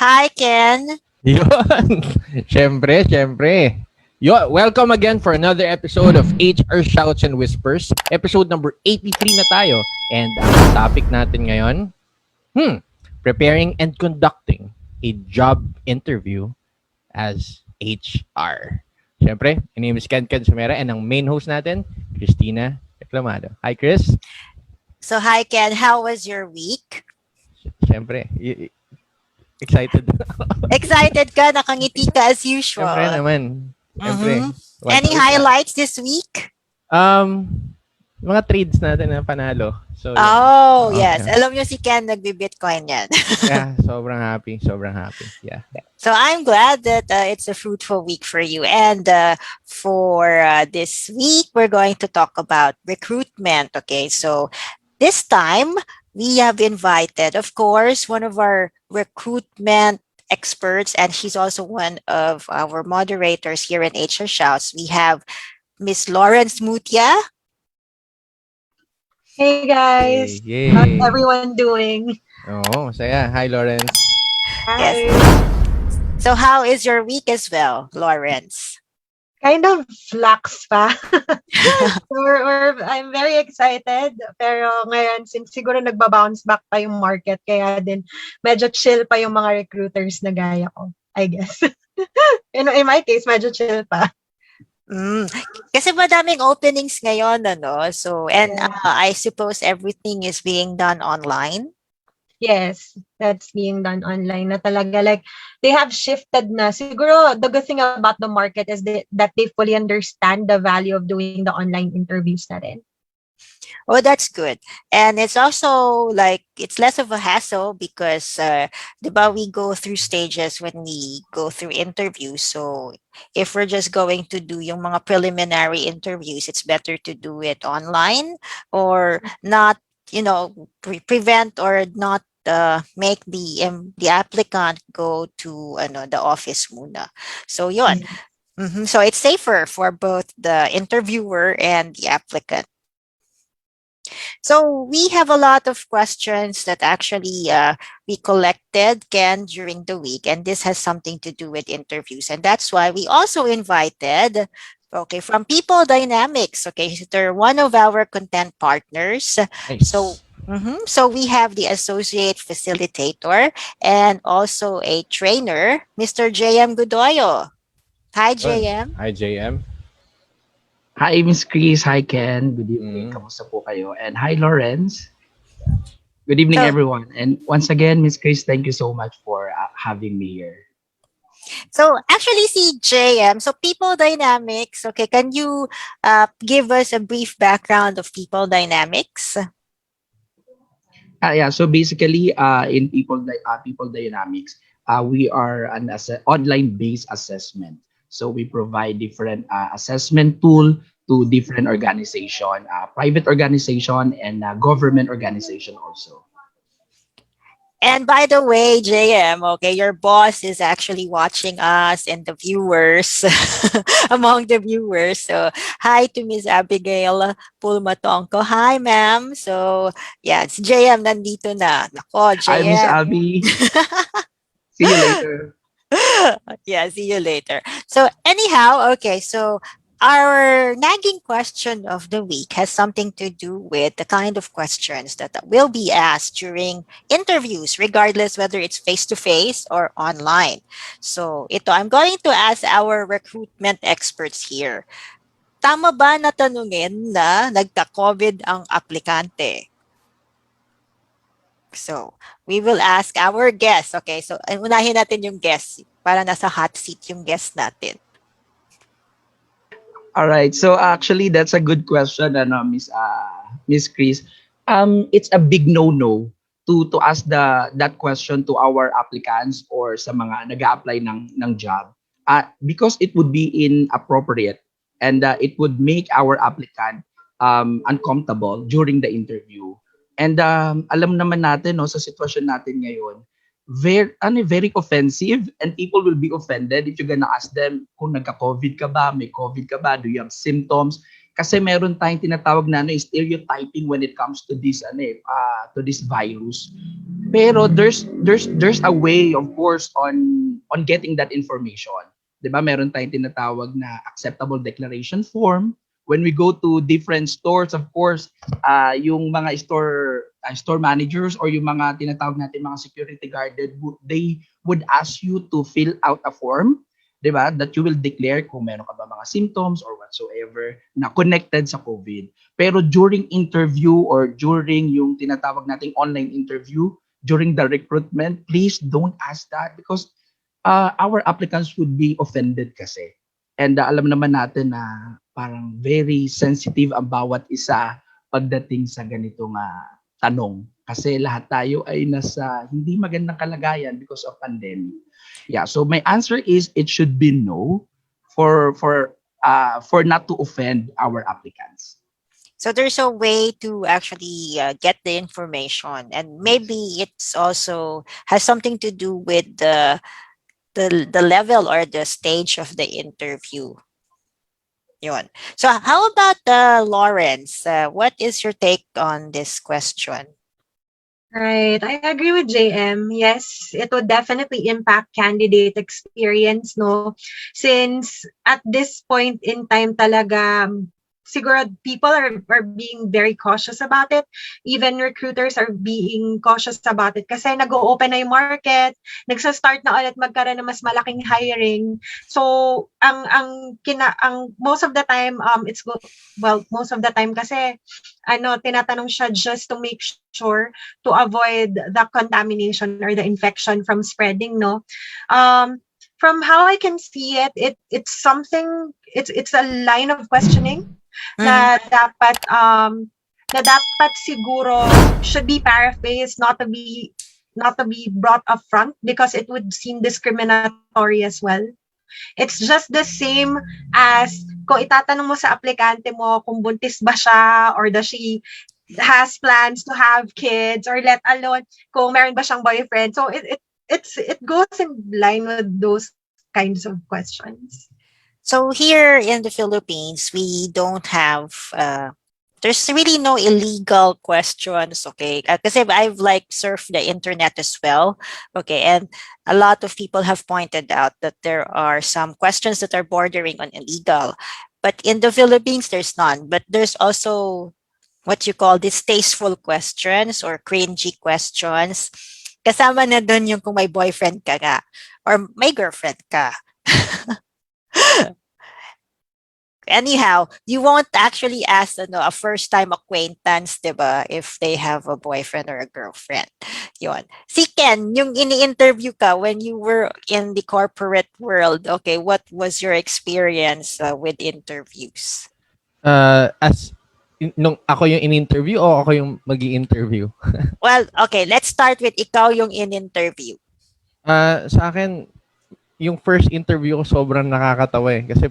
Hi, Ken. Yun. Syempre. Welcome again for another episode of HR Shouts and Whispers. Episode number 83 na tayo. And ang topic natin ngayon, preparing and conducting a job interview as HR. Syempre, my name is Ken Somera and ang main host natin, Cristina Reclamado. Hi, Chris. So, hi, Ken. How was your week? Syempre, excited. Excited ka? Nakangiti ka as Syempre usual. naman. Syempre. Any highlights this week? Um, mga trades natin na panalo. So, Oh, yes. Alam nyo si Ken, nagbi-Bitcoin yan. yeah, sobrang happy. Yeah. So, I'm glad that it's a fruitful week for you. And for this week, we're going to talk about recruitment. Okay, so this time, we have invited, of course, one of our recruitment experts, and he's also one of our moderators here in HR Shouts. We have Miss Lorenz Mutia. Hey guys, Yay. how's everyone doing? Oo, saya. Hi, Lorenz. Hi. Yes. So how is your week as well, Lorenz? Kind of flux pa. I'm very excited. Pero ngayon, since siguro nagba-bounce back pa yung market, kaya din medyo chill pa yung mga recruiters na gaya ko, I guess. in my case, medyo chill pa. Kasi madaming openings ngayon, ano? So, and I suppose everything is being done online. Yes, that's being done online na talaga. Like, they have shifted na. Siguro, the good thing about the market is that they fully understand the value of doing the online interviews na rin. Oh, that's good. And it's also like, it's less of a hassle because, diba, we go through stages when we go through interviews. So if we're just going to do yung mga preliminary interviews, it's better to do it online or not, prevent or not make the applicant go to the office muna. So yun. So it's safer for both the interviewer and the applicant. So we have a lot of questions that actually we collected, Ken, during the week, and this has something to do with interviews. And that's why we also invited, from People Dynamics. Okay, so they're one of our content partners. Nice. So we have the associate facilitator and also a trainer, Mr. JM Godoyo. Hi, JM. Hi, JM. Hi, Miss Chris. Hi, Ken. Good evening. Kamusta po kayo? And hi, Lorenz. Good evening, everyone. And once again, Miss Chris, thank you so much for having me here. So actually, see JM, so People Dynamics, okay, can you give us a brief background of People Dynamics? Yeah, so basically, in People Dynamics, we are an online-based assessment. So we provide different assessment tool to different organization, private organization and government organization also. And by the way, JM, okay, your boss is actually watching us and the viewers, among the viewers. So hi to Miss Abigail Pulmatonko. Hi, ma'am. So yeah, it's JM nandito na. Nako, JM. Hi, Miss Abby. See you later. Yeah, see you later. So anyhow, okay, so our nagging question of the week has something to do with the kind of questions that will be asked during interviews, regardless whether it's face-to-face or online. So ito, I'm going to ask our recruitment experts here. Tama ba na tanungin na nagka-COVID ang aplikante? So, we will ask our guests. Okay, so unahin natin yung guests para nasa hot seat yung guest natin. All right. So actually, that's a good question, Miss Chris. It's a big no-no to ask that question to our applicants or sa mga nag-a-apply ng job, because it would be inappropriate and it would make our applicant uncomfortable during the interview. And alam naman natin, no, sa sitwasyon natin ngayon, very offensive, and people will be offended if you're gonna ask them kung nagka-COVID ka ba, may COVID ka ba, do you have symptoms? Kasi meron tayong tinatawag na stereotyping when it comes to this virus. Pero there's a way, of course, on getting that information. 'Di ba? Meron tayong tinatawag na acceptable declaration form. When we go to different stores, of course, yung mga store managers or yung mga tinatawag natin mga security guarded, they would ask you to fill out a form, 'di ba? That you will declare kung meron ka ba mga symptoms or whatsoever na connected sa COVID. Pero during interview or during yung tinatawag nating online interview, during the recruitment, please don't ask that because our applicants would be offended kasi. And alam naman natin na parang very sensitive ang bawat isa pagdating sa ganitong tanong. Kasi lahat tayo ay nasa hindi magandang kalagayan because of pandemic. Yeah, so my answer is it should be no for not to offend our applicants. So there's a way to actually get the information, and maybe it's also has something to do with the level or the stage of the interview. Yun. So how about Lawrence? What is your take on this question? Right. I agree with JM. Yes, it would definitely impact candidate experience, no? Since at this point in time talaga, siguro people are being very cautious about it. Even recruiters are being cautious about it kasi nag-o-open na yung market, nagsa-start na ulit magkaroon ng mas malaking hiring. So, ang most of the time most of the time kasi tinatanong siya just to make sure to avoid the contamination or the infection from spreading, no? From how I can see it, it's something, it's a line of questioning na dapat siguro should be paraphrased, not to be brought up front because it would seem discriminatory as well. It's just the same as kung itatanong mo sa aplikante mo kung buntis ba siya or does she has plans to have kids or let alone kung meron ba siyang boyfriend. So it goes in line with those kinds of questions. So here in the Philippines, we don't have there's really no illegal questions, okay? Kasi I've like surfed the internet as well, okay? And a lot of people have pointed out that there are some questions that are bordering on illegal. But in the Philippines, there's none. But there's also what you call distasteful questions or cringy questions. Kasama na dun yung kung may boyfriend ka nga or may girlfriend ka. Anyhow, you won't actually ask a first-time acquaintance, diba, if they have a boyfriend or a girlfriend. Yun. Si Ken, yung ini-interview ka when you were in the corporate world, okay, what was your experience with interviews? Nung ako yung in-interview o ako yung magi-interview? Well, okay, let's start with ikaw yung in-interview. Sa akin, yung first interview ko sobrang nakakatawa eh. Kasi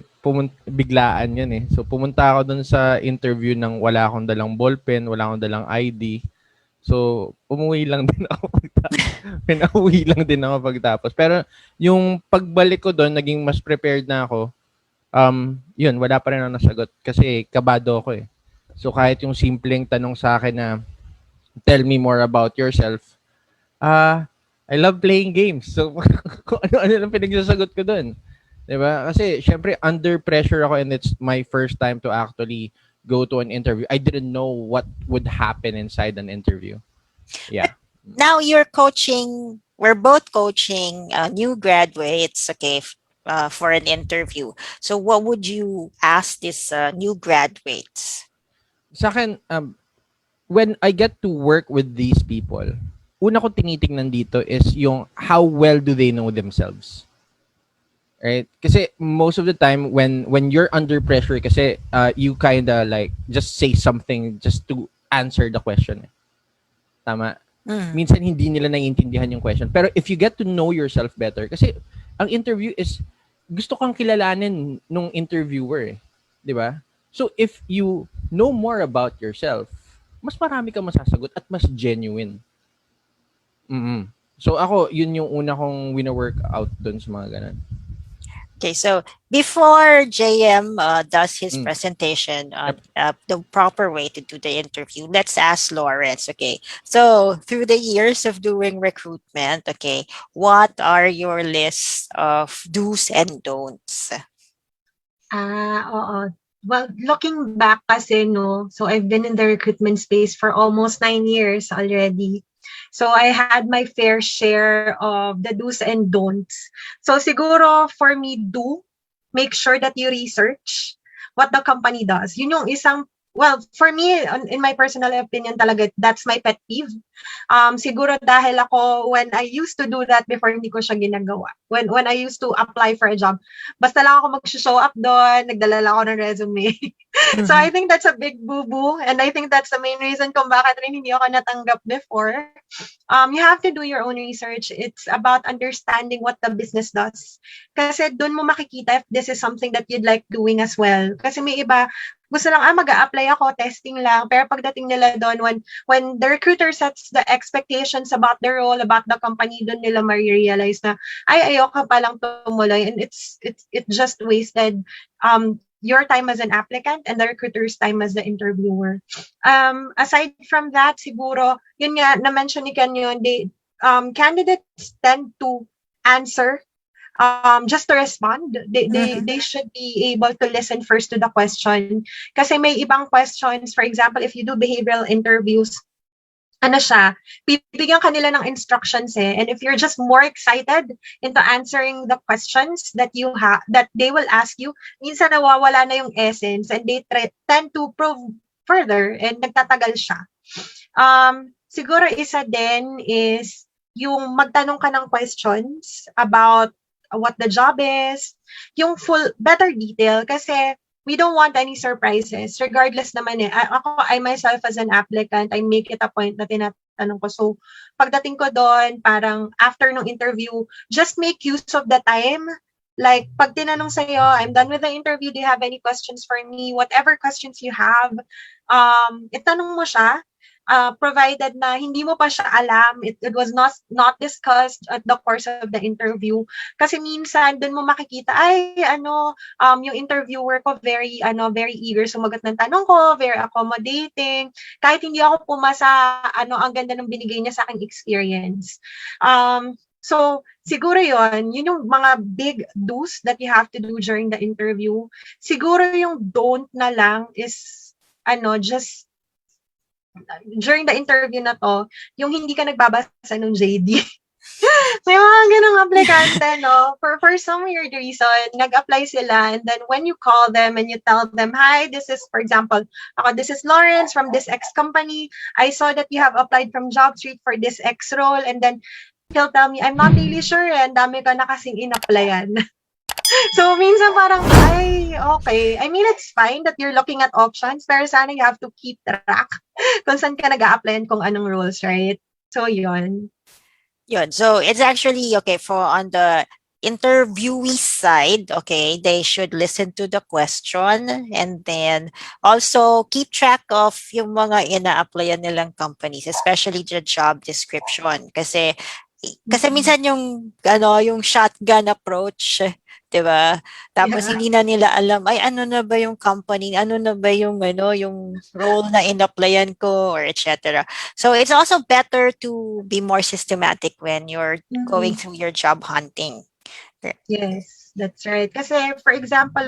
biglaan yun eh. So pumunta ako dun sa interview nang wala akong dalang ballpen, wala akong dalang ID. So umuwi lang din ako pinauwi lang din ako pagtapos. Pero yung pagbalik ko dun, naging mas prepared na ako. Yun, wala pa rin ako nasagot kasi kabado ako eh. So kahit yung simpleng tanong sa akin na tell me more about yourself, I love playing games. So, kung ano-ano lang pinagsasagot ko doon. Diba? Kasi, syempre, under pressure ako and it's my first time to actually go to an interview. I didn't know what would happen inside an interview. Yeah. Now you're coaching, we're both coaching new graduates, okay, for an interview. So what would you ask these new graduates? Sa akin, when I get to work with these people, una ko tinitingnan dito is yung how well do they know themselves. Right? Kasi most of the time when you're under pressure kasi you kinda like just say something just to answer the question. Tama? Minsan hindi nila naiintindihan yung question. Pero if you get to know yourself better, kasi ang interview is gusto kang kilalanin nung interviewer eh. 'Di ba? So if you know more about yourself, mas marami kang masasagot at mas genuine. So ako, yun yung una kong wina-work out dun sa mga ganun. Okay, so before JM does his Mm. presentation on Yep. the proper way to do the interview, let's ask Lawrence. Okay, so through the years of doing recruitment, okay, what are your lists of do's and don'ts? Oo. Well, looking back kasi, no, so I've been in the recruitment space for almost 9 years already. So I had my fair share of the do's and don'ts. So siguro for me, make sure that you research what the company does. Yun yung isang, well, for me, in my personal opinion talaga, that's my pet peeve. Siguro dahil ako, when I used to do that before, hindi ko siya ginagawa. When I used to apply for a job, basta lang ako mag-show up doon, nagdala lang ako ng resume. So I think that's a big boo-boo, and I think that's the main reason kung bakit rin hindi ako natanggap before. You have to do your own research. It's about understanding what the business does. Kasi doon mo makikita if this is something that you'd like doing as well. Kasi may iba, gusto lang, mag-a-apply ako, testing lang. Pero pagdating nila doon, when the recruiter sets the expectations about the role, about the company, doon nila ma-realize na, ayoko palang tumuloy. And it just wasted your time as an applicant and the recruiter's time as the interviewer. Aside from that, siguro, yun nga, na-mention ni Ken yun, candidates tend to answer just to respond. They should be able to listen first to the question. Kasi may ibang questions, for example, if you do behavioral interviews, ano siya, bibigyan kanila ng instructions and if you're just more excited into answering the questions that that they will ask you, minsan nawawala na yung essence and they tend to prove further and nagtatagal siya. Siguro isa din is yung magtanong ka ng questions about what the job is, yung full, better detail kasi we don't want any surprises. Regardless naman I myself as an applicant, I make it a point na tinatanong ko. So, pagdating ko doon, parang after ng interview, just make use of the time. Like, pag tinanong sa'yo, I'm done with the interview, do you have any questions for me? Whatever questions you have, itanong mo siya. Provided na hindi mo pa siya alam, it was not discussed at the course of the interview. Kasi minsan, dun mo makikita, yung interviewer ko very eager sumagot ng tanong ko, very accommodating. Kahit hindi ako pumasa, ang ganda ng binigay niya sa aking experience. So, siguro yun yung mga big do's that you have to do during the interview. Siguro yung don't na lang is, just during the interview na to, yung hindi ka nagbabasa ng JD. May mga ganong aplikante, no? For some weird reason, nag-apply sila and then when you call them and you tell them, hi, this is, for example, this is Lorenz from this X company. I saw that you have applied from JobStreet for this X role and then he'll tell me, I'm not really sure and dami ka na kasing in-applyan. So, minsan parang, okay. I mean, it's fine that you're looking at options, pero sana you have to keep track kung saan ka nag-a-apply kung anong roles, right? So, yun. So, it's actually, okay, for on the interviewee side, okay, they should listen to the question and then also keep track of yung mga ina-applyan nilang companies, especially the job description. Kasi minsan yung shotgun approach, 'di ba? Tapos hindi na nila alam ano na ba yung company, ano na ba yung yung role na in-applyan ko or etc. So it's also better to be more systematic when you're going through your job hunting. Yes, that's right. Kasi for example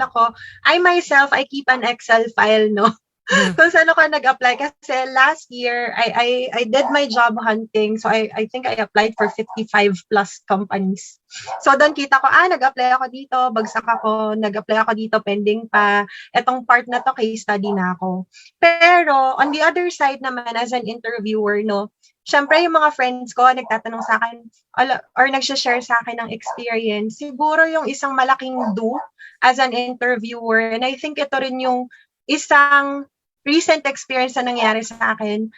I myself, I keep an Excel file, no? Kung saan ako nag-apply. Kasi last year, I did my job hunting. So, I think I applied for 55 plus companies. So, doon kita ko, nag-apply ako dito, bagsak ako, nag-apply ako dito, pending pa. Etong part na to, case study na ako. Pero, on the other side naman, as an interviewer, no, syempre yung mga friends ko, nagtatanong sa akin, or nagsha-share sa akin ng experience, siguro yung isang malaking do as an interviewer. And I think ito rin yung isang recent experience na nangyari sa akin,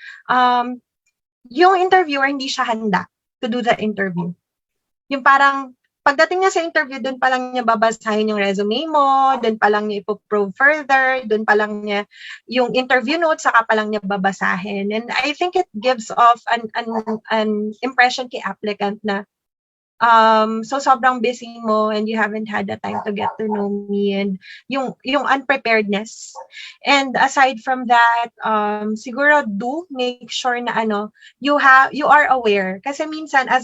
yung interviewer hindi siya handa to do the interview. Yung parang, pagdating niya sa interview, doon pa lang niya babasahin yung resume mo, doon pa lang niya ipoprove further, doon pa lang niya yung interview notes, saka pa lang niya babasahin. And I think it gives off an impression kay applicant na, So sobrang busy mo and you haven't had the time to get to know me, and yung unpreparedness. And aside from that, siguro do make sure na you are aware, kasi minsan as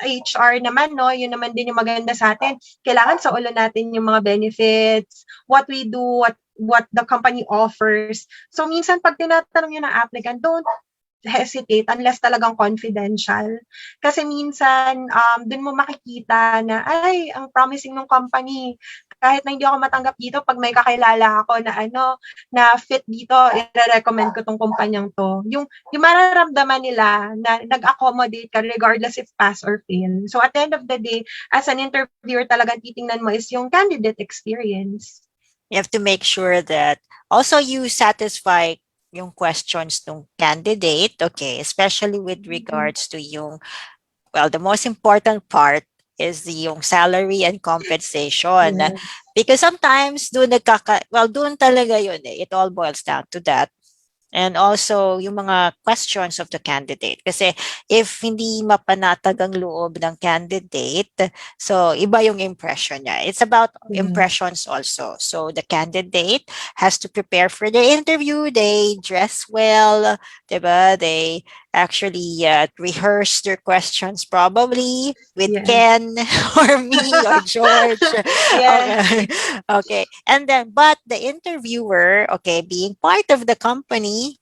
HR naman, no, yun naman din yung maganda sa atin. Kailangan sa ulo natin yung mga benefits, what we do, what the company offers. So minsan pag tinatanong yun ng applicant, don't hesitate unless talagang confidential. Kasi minsan, dun mo makikita na, ay, ang promising ng company. Kahit na hindi ako matanggap dito, pag may kakilala ako na na fit dito, i-recommend ko tong kumpanyang to. Yung mararamdaman nila na nag-accommodate ka regardless if pass or fail. So at the end of the day, as an interviewer, talagang titingnan mo is yung candidate experience. You have to make sure that also you satisfy yung questions ng candidate, okay, especially with regards to yung, well, the most important part is yung salary and compensation. Yes. Because sometimes doon talaga yun eh. It all boils down to that. And also, yung mga questions of the candidate. Kasi if hindi mapanatag ang loob ng candidate, so iba yung impression niya. It's about impressions also. So the candidate has to prepare for the interview. They dress well, diba? They actually rehearse their questions probably with Ken or me or George. Okay. Okay. And then, but the interviewer, okay, being part of the company,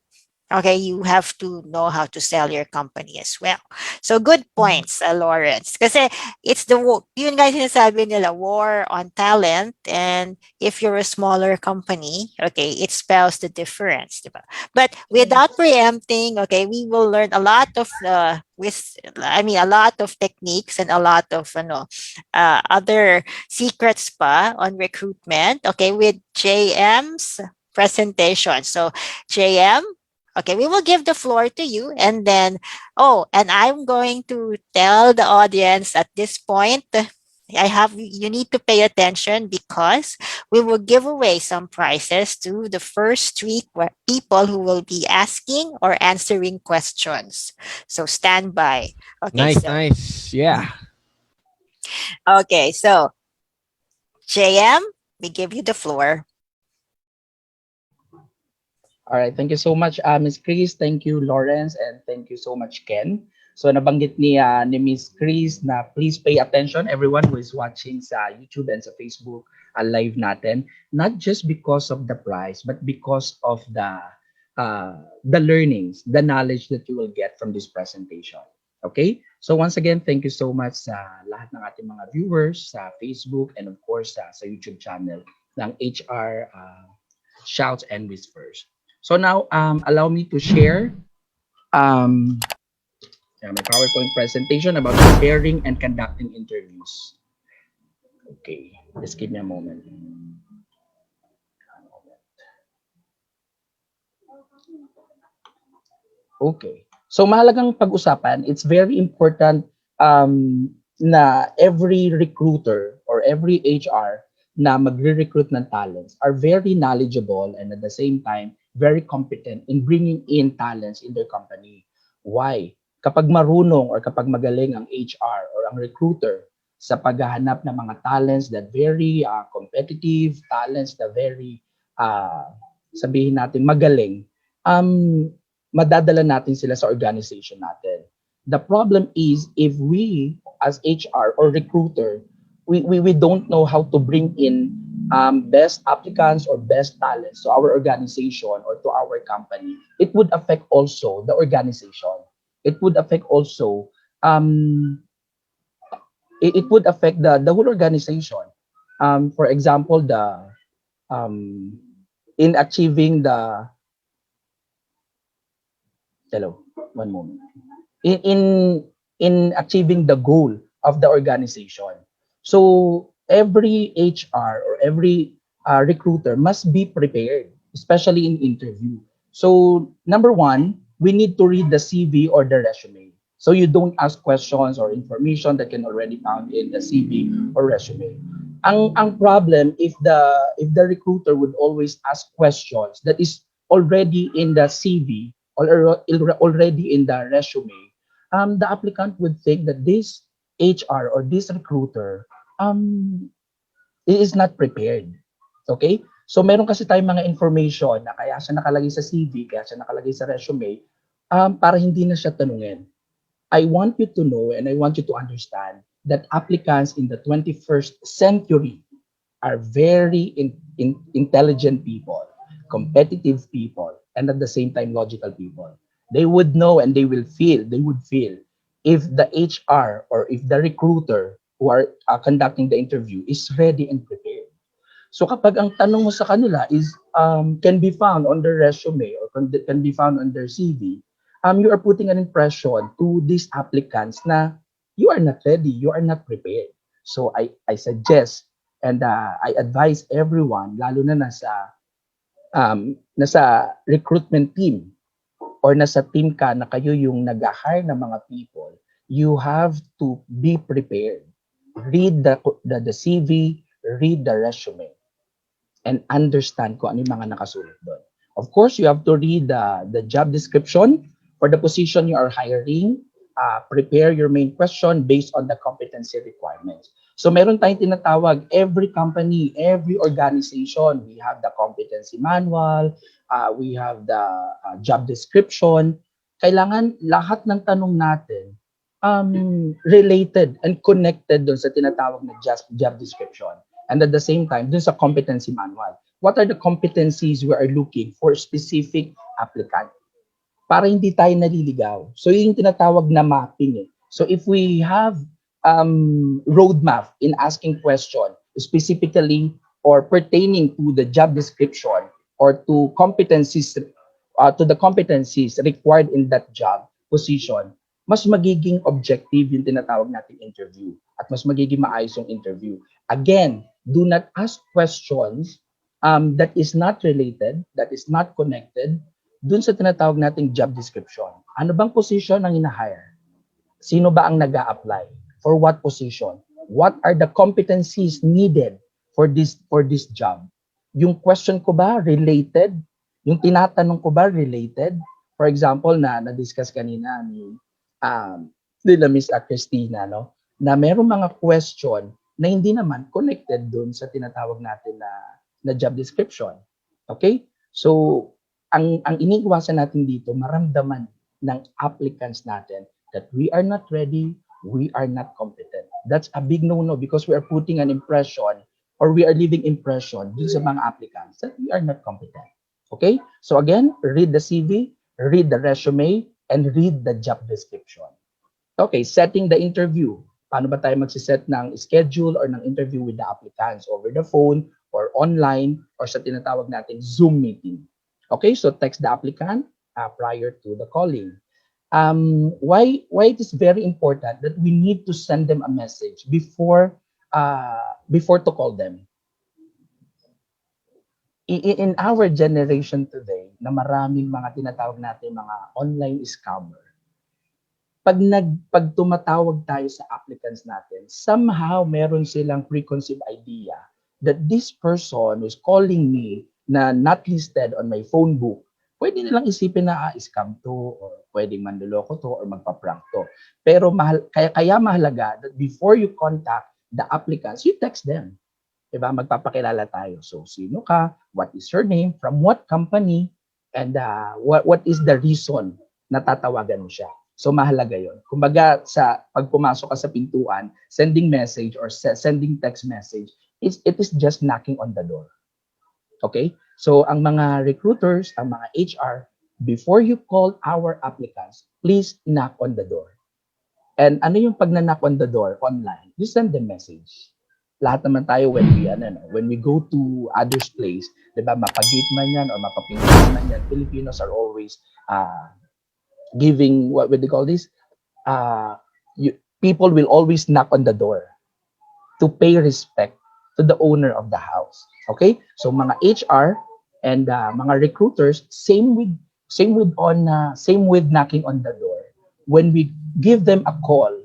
okay, you have to know how to sell your company as well. So good points, Lawrence. Kasi it's yun guys sinasabi nila, war on talent. And if you're a smaller company, okay, it spells the difference. Diba? But without preempting, okay, we will learn a lot of a lot of techniques and a lot of other secrets pa on recruitment, okay, with JM's presentation. So JM, okay, we will give the floor to you, and then, and I'm going to tell the audience at this point, you need to pay attention because we will give away some prizes to the first three people who will be asking or answering questions. So stand by. Okay, Nice. Yeah. Okay, so JM, we give you the floor. All right, thank you so much, Miss Chris. Thank you, Lorenz, and thank you so much, Ken. So nabanggit ni Miss Chris na please pay attention, everyone who is watching sa YouTube and sa Facebook live natin, not just because of the prize, but because of the learnings, the knowledge that you will get from this presentation. Okay? So once again, thank you so much sa lahat ng ating mga viewers sa Facebook and of course sa YouTube channel ng HR Shouts and Whispers. So now, allow me to share my PowerPoint presentation about preparing and conducting interviews. Okay, just give me a moment. Okay, so mahalagang pag-usapan, it's very important na every recruiter or every HR na magre-recruit ng talents are very knowledgeable and at the same time, very competent in bringing in talents in their company. Why? Kapag marunong or kapag magaling ang HR or ang recruiter sa paghahanap ng mga talents that very competitive, talents na very, sabihin natin, magaling, madadala natin sila sa organization natin. The problem is if we as HR or recruiter, we don't know how to bring in best applicants or best talents to our organization or to our company, it would affect also the organization. It would affect also it would affect the whole organization. For example, in achieving the one moment. In achieving the goal of the organization. So every HR or every recruiter must be prepared, especially in interview. So number one, we need to read the CV or the resume. So you don't ask questions or information that can already found in the CV or resume. Ang problem if the recruiter would always ask questions that is already in the CV or already in the resume, the applicant would think that this HR or this recruiter um is not prepared. Okay? So meron kasi tayong mga information na kaya siya nakalagay sa CV, kaya siya nakalagay sa resume, para hindi na siya tanungin. I want you to know and I want you to understand that applicants in the 21st century are very intelligent people, competitive people, and at the same time logical people. They would know and they would feel if the HR or if the recruiter who are conducting the interview is ready and prepared. So kapag ang tanong mo sa kanila is can be found on their resume or can be found on their CV, you are putting an impression to these applicants na you are not ready, you are not prepared. So I suggest and I advise everyone, lalo na nasa recruitment team or nasa team ka na kayo yung nag-hire ng mga people, you have to be prepared. Read the CV, read the resume, and understand kung ano yung mga nakasulat doon. Of course, you have to read the job description for the position you are hiring. Prepare your main question based on the competency requirements. So meron tayong tinatawag, every company, every organization, we have the competency manual, we have the job description. Kailangan lahat ng tanong natin related and connected doon sa tinatawag na job description. And at the same time, dun sa competency manual. What are the competencies we are looking for specific applicant? Para hindi tayo naliligaw. So yun yung tinatawag na mapping eh. So if we have roadmap in asking question specifically or pertaining to the job description or to competencies to the competencies required in that job position, mas magiging objective yung tinatawag nating interview at mas magiging maayos yung interview. Again, do not ask questions that is not related, that is not connected dun sa tinatawag nating job description. Ano bang position ang ina-hire? Sino ba ang nag-a-apply? For what position? What are the competencies needed for this job? Yung question ko ba related? Yung tinatanong ko ba related? For example, na-discuss kanina nila Miss Cristina, no? Na merong mga question na hindi naman connected dun sa tinatawag natin na job description. Okay? So, ang iniiwasan natin dito, maramdaman ng applicants natin that we are not ready, we are not competent. That's a big no-no because we are putting an impression or we are leaving impression dun sa mga applicants that we are not competent. Okay? So again, read the CV, read the resume, and read the job description. Okay, setting the interview. Paano ba tayo magsiset ng schedule or ng interview with the applicants over the phone or online or sa tinatawag natin Zoom meeting? Okay, so text the applicant prior to the calling. Why it is very important that we need to send them a message before to call them. In our generation today, na maraming mga tinatawag natin mga online scammer, pag tumatawag tayo sa applicants natin, somehow meron silang preconceived idea that this person who's calling me na not listed on my phone book, pwede nilang isipin na scam to or pwedeng manloloko to or magpa-prank to. Pero kaya mahalaga that before you contact the applicants, you text them. Diba? Magpapakilala tayo. So, sino ka? What is your name? From what company? And what is the reason na tatawagan mo siya? So, mahalaga yon. Kumbaga, sa pag pumasok ka sa pintuan, sending message or sending text message, it is just knocking on the door. Okay? So, ang mga recruiters, ang mga HR, before you call our applicants, please knock on the door. And ano yung pag na-knock on the door online? You send them message. Lahat naman tayo when we go to others place, 'di ba, mapagate man yan or mapapintuan man yan, Filipinos are always giving what would they call this? People will always knock on the door to pay respect to the owner of the house. Okay? So mga HR and mga recruiters, same with knocking on the door. When we give them a call,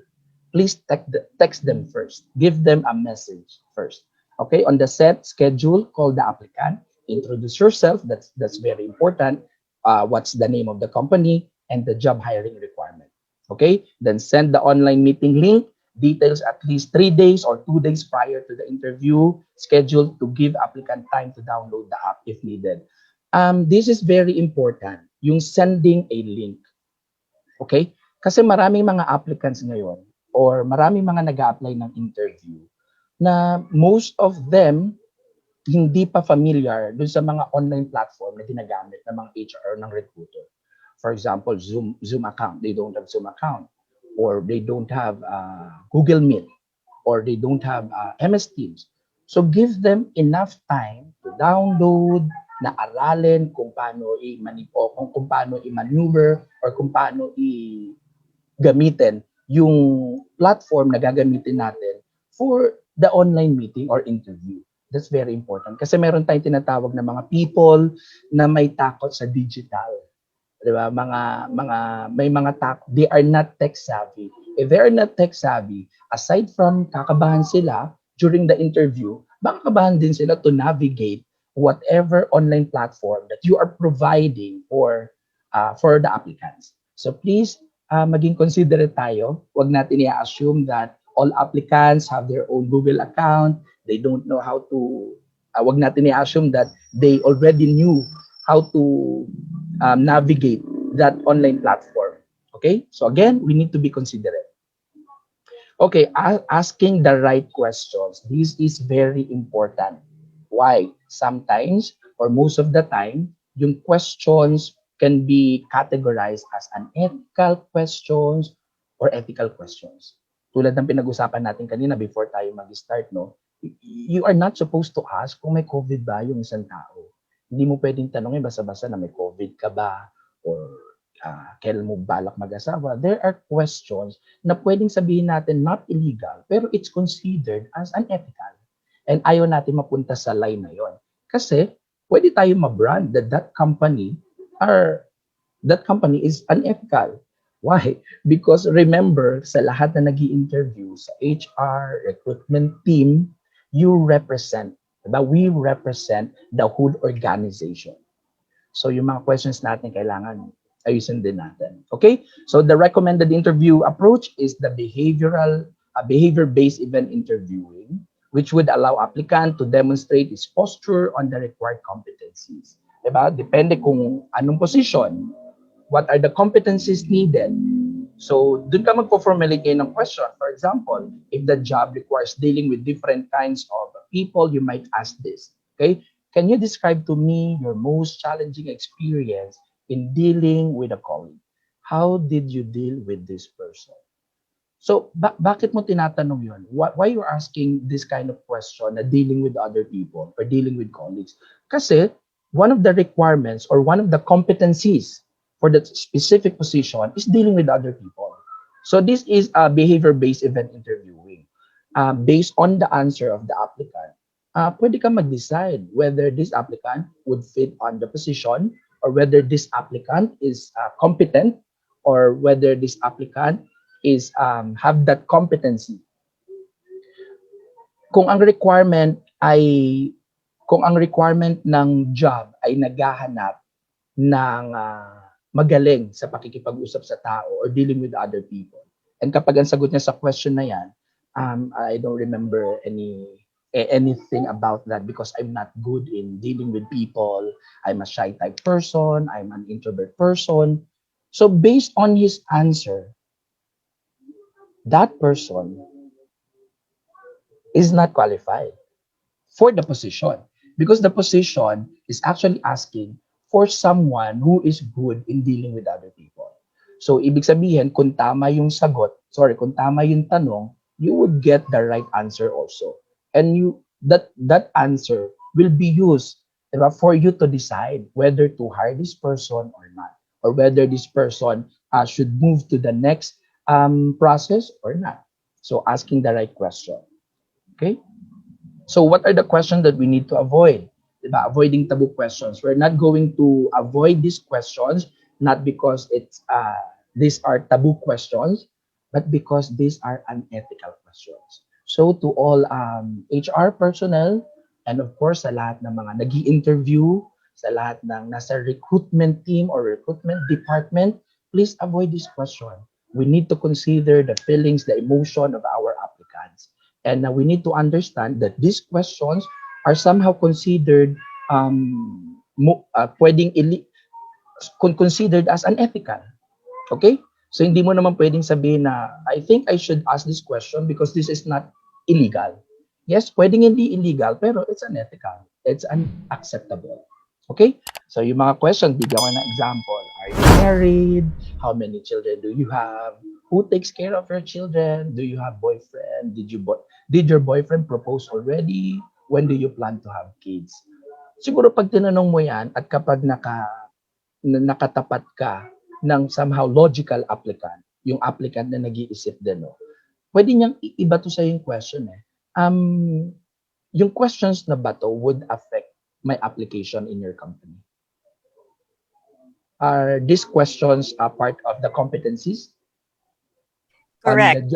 please text them first. Give them a message first. Okay, on the set schedule, call the applicant, introduce yourself. That's very important. What's the name of the company and the job hiring requirement. Okay, then send the online meeting link Details at least 3 days or 2 days prior to the interview, scheduled to give applicant time to download the app if needed. This is very important, yung sending a link. Okay? Kasi maraming mga applicants ngayon or maraming mga nag-a-apply ng interview na most of them hindi pa familiar dun sa mga online platform na ginagamit ng mga HR ng recruiter. For example, Zoom account. They don't have Zoom account. Or they don't have Google Meet. Or they don't have MS Teams. So give them enough time to download, na aralin kung paano kung paano i-maneuver or kung paano gamitin yung platform na gagamitin natin for the online meeting or interview. That's very important. Kasi meron tayong tinatawag na mga people na may takot sa digital. Di ba? May mga they are not tech savvy. If they are not tech savvy, aside from kakabahan sila during the interview, makakabahan din sila to navigate whatever online platform that you are providing for the applicants. So please, maging considerate tayo. Huwag natin i-assume that all applicants have their own Google account. They don't know how to, wag natin i-assume that they already knew how to navigate that online platform. Okay? So again, we need to be considerate. Okay, asking the right questions. This is very important. Why? Sometimes, or most of the time, yung questions can be categorized as unethical questions or ethical questions. Tulad ng pinag-usapan natin kanina before tayo mag-start, no? You are not supposed to ask kung may COVID ba yung isang tao. Hindi mo pwedeng tanongin basta-basta na may COVID ka ba or kailan mo balak mag-asawa. There are questions na pwedeng sabihin natin not illegal pero it's considered as unethical. And ayaw natin mapunta sa line na yon. Kasi pwede tayo ma-brand that company is unethical. Why? Because remember, sa lahat na nag-i-interview sa HR, recruitment team, you represent, diba? We represent the whole organization. So yung mga questions natin kailangan ayusin din natin. Okay? So the recommended interview approach is the behavior-based event interviewing, which would allow applicant to demonstrate his posture on the required competencies. Diba? Depende kung anong position, what are the competencies needed. So, dun ka magpo-formulate ng question. For example, if the job requires dealing with different kinds of people, you might ask this. Okay? Can you describe to me your most challenging experience in dealing with a colleague? How did you deal with this person? So, bakit mo tinatanong yun? Why you're asking this kind of question na dealing with other people or dealing with colleagues? Kasi, one of the requirements or one of the competencies for that specific position is dealing with other people. So, this is a behavior-based event interviewing. Based on the answer of the applicant, pwede ka mag-decide whether this applicant would fit on the position or whether this applicant is competent or whether this applicant is have that competency. Kung ang requirement ng job ay naghahanap ng magaling sa pakikipag-usap sa tao or dealing with other people. And kapag ang sagot niya sa question na yan, I don't remember anything about that because I'm not good in dealing with people. I'm a shy type person. I'm an introvert person. So based on his answer, that person is not qualified for the position because the position is actually asking for someone who is good in dealing with other people. So ibig sabihin, kung tama yung tanong, you would get the right answer also. And that answer will be used for you to decide whether to hire this person or not, or whether this person should move to the next process or not. So asking the right question. Okay? So what are the questions that we need to avoid? Diba? Avoiding taboo questions. We're not going to avoid these questions, not because these are taboo questions, but because these are unethical questions. So to all HR personnel, and of course sa lahat ng mga nag-i-interview, sa lahat ng nasa recruitment team or recruitment department, please avoid this question. We need to consider the feelings, the emotion of our applicants. And we need to understand that these questions are somehow considered pwedeng considered as unethical. Okay? So hindi mo naman pwedeng sabihin na, I think I should ask this question because this is not illegal. Yes, pwedeng hindi illegal, pero it's unethical. It's unacceptable. Okay? So yung mga questions, bigyan ko ng example. Are you married? How many children do you have? Who takes care of your children? Do you have boyfriend? Did your boyfriend propose already? When do you plan to have kids? Siguro pag tinanong mo yan at kapag nakatapat ka ng somehow logical applicant, yung applicant na nag-iisip din, no? Pwede niyang iba to sa yung question eh. Yung questions na ba to would affect my application in your company? Are these questions a part of the competencies on Correct.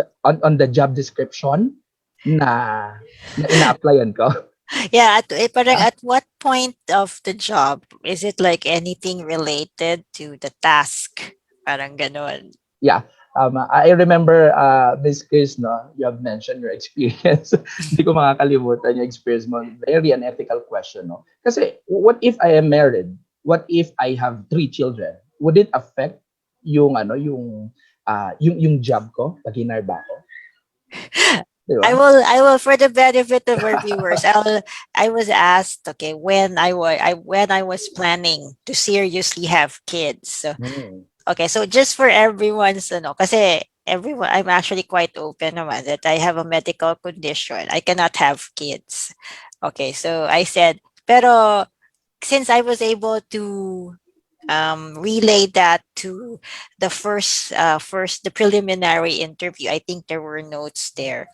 the job description na ina-applyan ko? Yeah, parang at what point of the job is it like anything related to the task? Parang ganon. Yeah. I remember, Miss Chris, no, you have mentioned your experience. Hindi ko makakalimutan yung experience mo. Very unethical question, no? Kasi, what if I am married? What if I have 3 children? Would it affect yung job ko pag hinar ba ako? Diba? I will for the benefit of our viewers. I was asked, okay, when I was planning to seriously have kids. So, okay, so just for everyone's kasi everyone, I'm actually quite open naman that I have a medical condition. I cannot have kids. Okay, so I said, pero since I was able to relay that to the first the preliminary interview, I think there were notes there.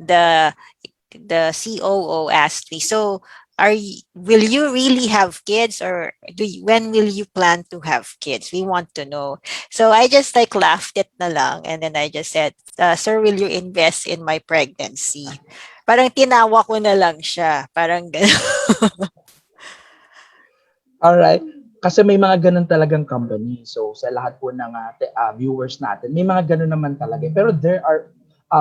The COO asked me, so will you really have kids, or when will you plan to have kids? We want to know. So I just like laughed it na lang, and then I just said, sir, will you invest in my pregnancy? Parang tinawa ko na lang siya. Parang Alright. Kasi may mga ganun talagang company. So, sa lahat po ng viewers natin, may mga ganun naman talaga. Pero there are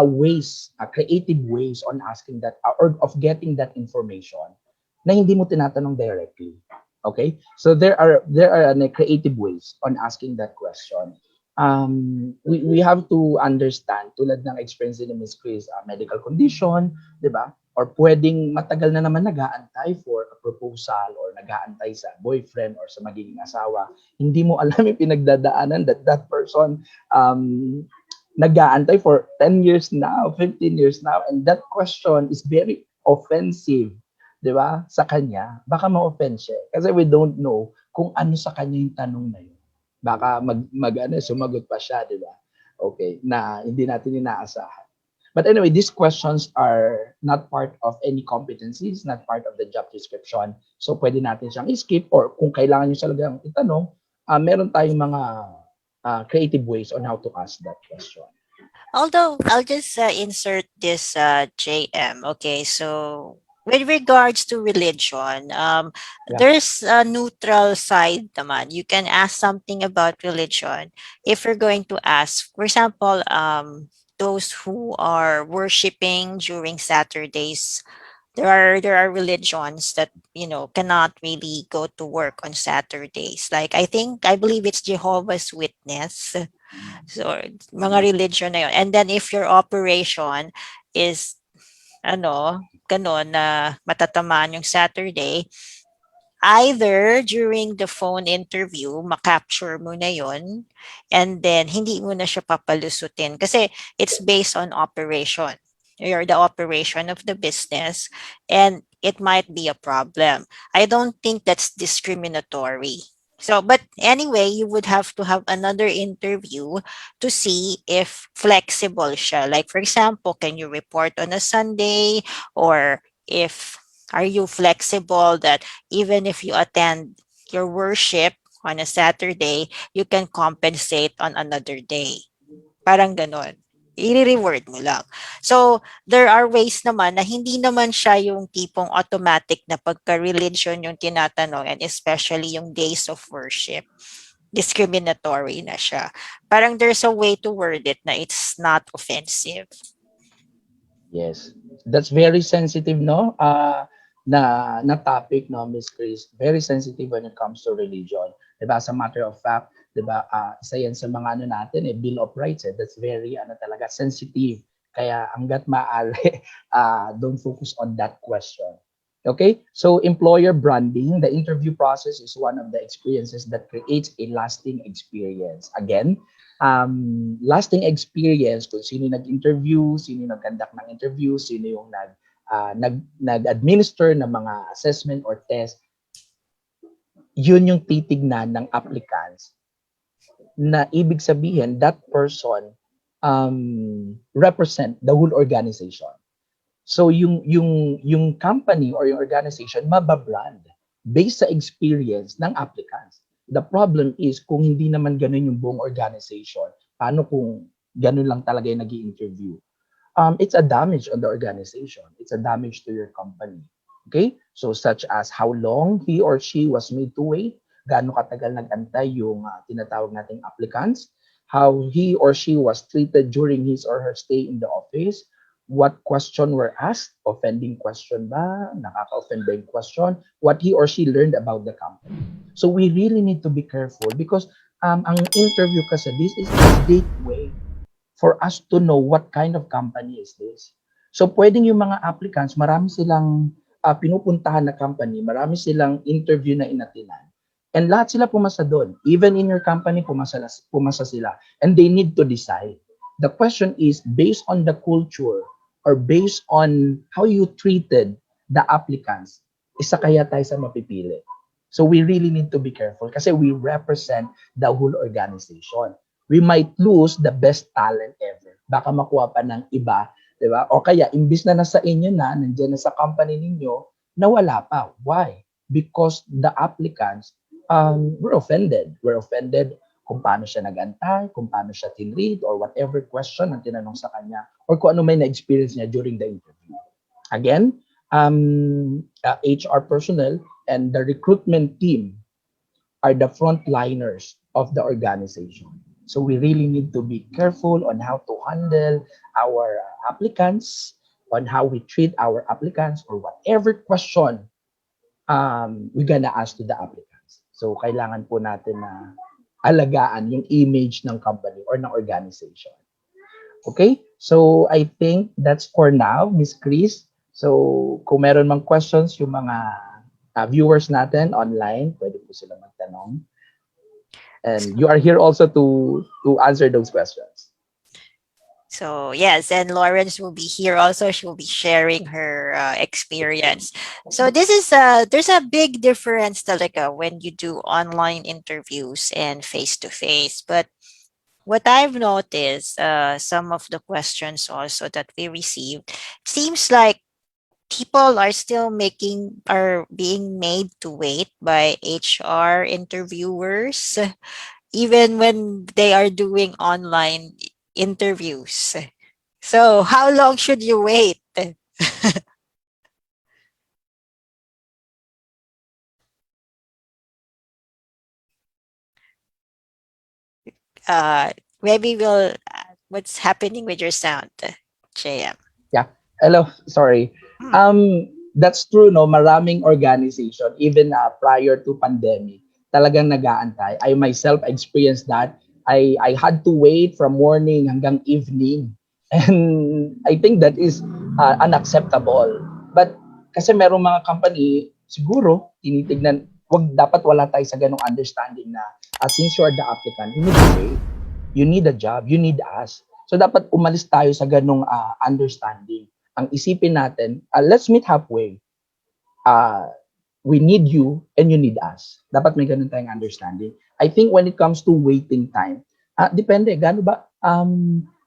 ways, creative ways on asking that, or of getting that information na hindi mo tinatanong directly. Okay? So, there are creative ways on asking that question. We have to understand, tulad ng experience ni Ms. Chris, medical condition, di ba? Or pwedeng matagal na naman nag-aantay for a proposal or nag-aantay sa boyfriend or sa magiging asawa. Hindi mo alam yung pinagdadaanan that person nag-aantay for 10 years now, 15 years now, and that question is very offensive, di ba, sa kanya. Baka ma-offend siya. Kasi we don't know kung ano sa kanya yung tanong na yun. Baka sumagot pa siya, di ba? Okay, na hindi natin inaasahan. But anyway, these questions are not part of any competencies, not part of the job description. So, pwede natin siyang skip, or kung kailangan nyo talagang itanong, meron tayong mga creative ways on how to ask that question. Although I'll just insert this JM. Okay, so with regards to religion, there's a neutral side naman. You can ask something about religion if you're going to ask, for example, those who are worshiping during Saturdays. There are religions that cannot really go to work on Saturdays. Like I believe it's Jehovah's Witness. So mga religion na yun. And then if your operation is ganon na matatamaan yung Saturday, either during the phone interview, makapture mo na yon, and then hindi mo na siya papalusutin kasi it's based on operation. You're the operation of the business, and it might be a problem. I don't think that's discriminatory. So, but anyway, you would have to have another interview to see if flexible siya. Like, for example, can you report on a Sunday, or if are you flexible that even if you attend your worship on a Saturday, you can compensate on another day. Parang ganon. I-reward mo lang. So, there are ways naman na hindi naman siya yung tipong automatic na pagka-religion yung tinatanong, and especially yung days of worship. discriminatory na siya. Parang there's a way to word it na it's not offensive. Yes. That's very sensitive, no? Na topic, no, Miss Chris. Very sensitive when it comes to religion. Diba? As a matter of fact, diba, isa yan sa mga ano natin, Bill of Rights, that's very, ano talaga, sensitive. Kaya hanggat maaari, don't focus on that question. Okay? So, employer branding, the interview process is one of the experiences that creates a lasting experience. Again, lasting experience kung sino nag-interview, sino nag-conduct ng interview, sino yung nag-administer ng mga assessment or test, yun yung titignan ng applicants na ibig sabihin that person represent the whole organization. So yung company or yung organization mababrand based sa experience ng applicants. The problem is kung hindi naman ganun yung buong organization, paano kung ganun lang talaga yung nag-i-interview? It's a damage on the organization. It's a damage to your company. Okay? So such as how long he or she was made to wait, gaano katagal nag-antay yung tinatawag nating applicants, how he or she was treated during his or her stay in the office, what question were asked, offending question ba, nakaka-offend ba yung question, what he or she learned about the company. So we really need to be careful because ang interview kasi, this is a gateway for us to know what kind of company is this. So pwedeng yung mga applicants, marami silang pinupuntahan na company, marami silang interview na inatinan. And lahat sila pumasa doon. Even in your company, pumasa sila. And they need to decide. The question is, based on the culture or based on how you treated the applicants, isa kaya tayo sa mapipili. So we really need to be careful kasi we represent the whole organization. We might lose the best talent ever. Baka makuha pa ng iba, di ba? O kaya, imbis na nasa inyo na, nandiyan na sa company ninyo, nawala pa. Why? Because the applicants were offended. Were offended kung paano siya nag-antay, kung paano siya tinread, or whatever question ang tinanong sa kanya, or kung ano may na-experience niya during the interview. Again, HR personnel and the recruitment team are the frontliners of the organization. So we really need to be careful on how to handle our applicants, on how we treat our applicants, or whatever question we're gonna ask to the applicants. So kailangan po natin na alagaan yung image ng company or ng organization. Okay? So I think that's for now, Miss Chris. So kung meron mang questions yung mga viewers natin online, pwede po sila magtanong. And you are here also to answer those questions. So yes, and Lorenz will be here also. She will be sharing her experience. So this is there's a big difference talaga when you do online interviews and face to face. But what I've noticed, some of the questions also that we received, seems like people are being made to wait by HR interviewers, even when they are doing online interviews. So, how long should you wait? Uh, maybe what's happening with your sound, JM? Yeah. Hello. Sorry. That's true, no? Maraming organization, even prior to pandemic, talagang nag-aantay. I myself experienced that. I had to wait from morning hanggang evening. And I think that is unacceptable. But kasi merong mga company, siguro, tinitignan, dapat wala tayo sa ganong understanding na since you are the applicant, you need to wait. You need a job. You need us. So dapat umalis tayo sa ganong understanding. Ang isipin natin, let's meet halfway. We need you and you need us. Dapat may ganun tayong understanding. I think when it comes to waiting time, depende, gaano ba,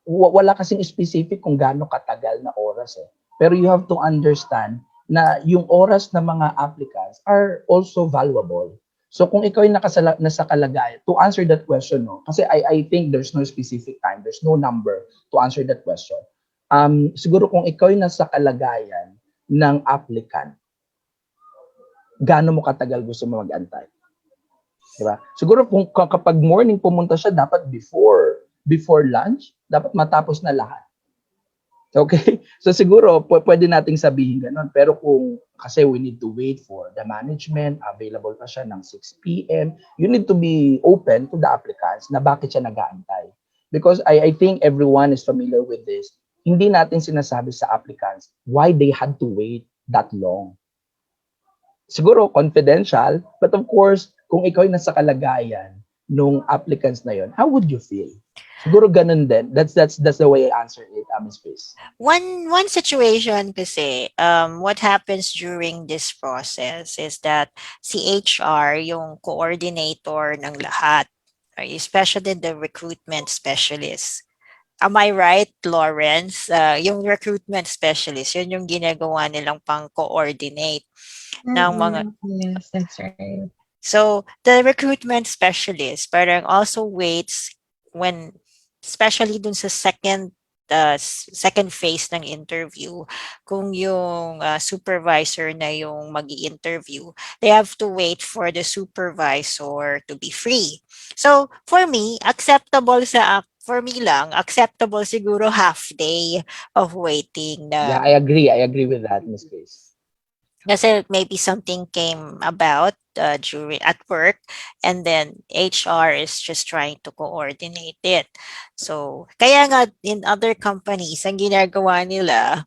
wala kasing specific kung gaano katagal na oras eh. Pero you have to understand na yung oras ng mga applicants are also valuable. So kung ikaw ay nasa kalagayan, to answer that question, no? Kasi I think there's no specific time, there's no number to answer that question. Siguro kung ikaw ay nasa kalagayan ng applicant, gaano mo katagal gusto mo mag-antay? Diba? Siguro kung kapag morning pumunta siya, dapat before lunch, dapat matapos na lahat. Okay? So siguro, pwede nating sabihin ganun. Pero kung, kasi we need to wait for the management, available pa siya ng 6 p.m., you need to be open to the applicants na bakit siya nag-aantay. Because I think everyone is familiar with this. Hindi natin sinasabi sa applicants why they had to wait that long. Siguro confidential, but of course, kung ikaw ay nasa kalagayan nung applicants na yon, how would you feel? Siguro ganun din. That's the way I answer it, Miss Chris. One situation kasi, what happens during this process is that si HR yung coordinator ng lahat, right? Especially the recruitment specialist. Am I right, Lorenz? Yung recruitment specialist, yun yung ginagawa nilang pang-coordinate ng mga. Yes, that's right. So, the recruitment specialist parang also waits when, especially dun sa second phase ng interview, kung yung supervisor na yung mag-i-interview, they have to wait for the supervisor to be free. So, for me, acceptable siguro half day of waiting Yeah, na. I agree with that, Miss Chris. Kasi maybe something came about during at work, and then HR is just trying to coordinate it. So, kaya nga in other companies, ang ginagawa nila,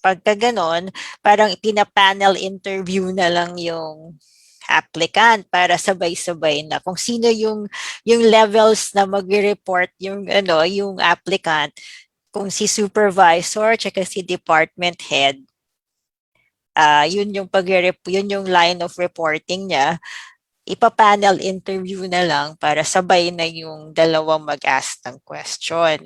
pagka ganon, parang pina-panel interview na lang yung applicant para sabay-sabay na kung sino yung levels na magre-report yung applicant, kung si supervisor tsaka si department head, yun yung line of reporting niya, ipa-panel interview na lang para sabay na yung dalawang mag-ask ng question.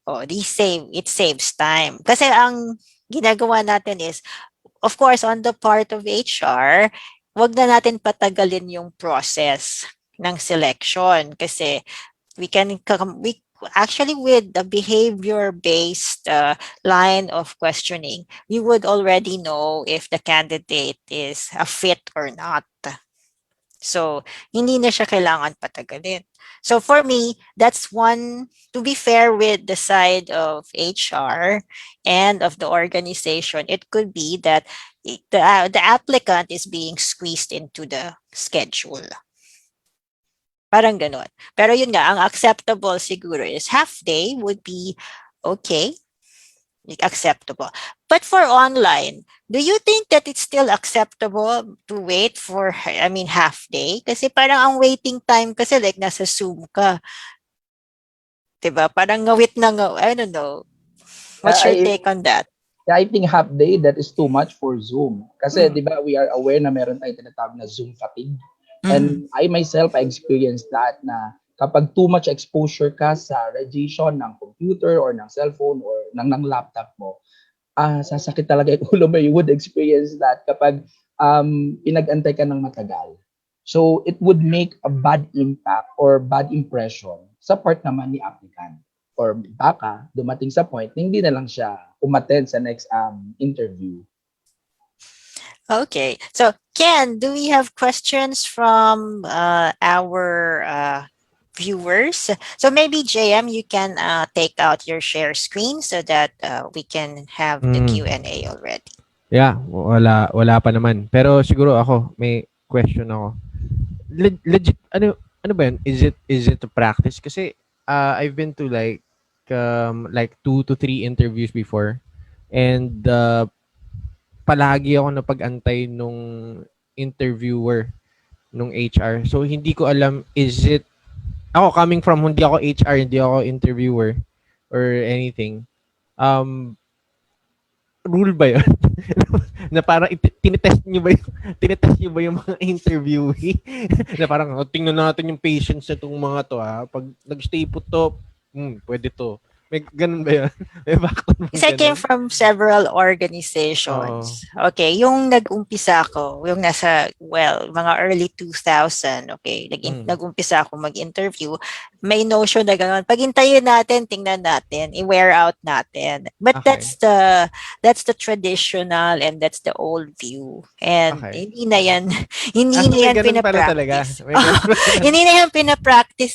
It saves time. Kasi ang ginagawa natin is, of course, on the part of HR, wag na natin patagalin yung process ng selection kasi we actually, with the behavior based line of questioning, we would already know if the candidate is a fit or not. So, hindi na siya kailangan patagalin. So, for me, that's one, to be fair with the side of HR and of the organization, it could be that the applicant is being squeezed into the schedule. Parang ganon. Pero yun nga, ang acceptable siguro is half day would be okay, acceptable. But for online, do you think that it's still acceptable to wait for, half day? Kasi parang ang waiting time kasi like nasa Zoom ka. Diba? Parang ngawit na I don't know. What's your take on that? I think half day, that is too much for Zoom. Kasi, Mm. di ba, we are aware na meron tayong tinatawag na Zoom fatigue. Mm. And I myself, I experienced that na kapag too much exposure ka sa radiation ng computer or ng cellphone or ng laptop mo, sasakit talaga yung ulo mo. You would experience that kapag pinag-antay ka ng matagal. So, it would make a bad impact or bad impression sa part naman ni applicant. Or baka dumating sa point na hindi na lang siya umattend sa next interview. Okay. So, Ken, do we have questions from our viewers? So maybe JM, you can take out your share screen so that we can have the Q&A already. Yeah, wala pa naman. Pero siguro ako, may question ako. Legit, ano ba yun? Is it a practice? Kasi I've been to like 2 to 3 interviews before, and palagi ako napag-antay nung interviewer, nung HR. So hindi ko alam, ako coming from, hindi ako HR, hindi ako interviewer or anything. Rule ba yun? Na parang tinetest nyo ba yung mga interviewee? Na parang tingnan natin yung patience na itong mga to ha. Pag nag-stay put to, pwede to. May ganun ba yun? May background Kasi bang I came ganun? from several Oo. organizations. Okay, yung nag-umpisa ako, yung nasa, well, mga early 2000, okay, Mm. nag-umpisa ako mag-interview, may notion na gano'n, pagintayin natin, tingnan natin, i-wear out natin. But Okay. that's the traditional and that's the old view. And Okay. hindi na yan, hindi Ah, na may yan ganun pala talaga. pinapractice. May ganun pala. Hindi na yan pinapractice.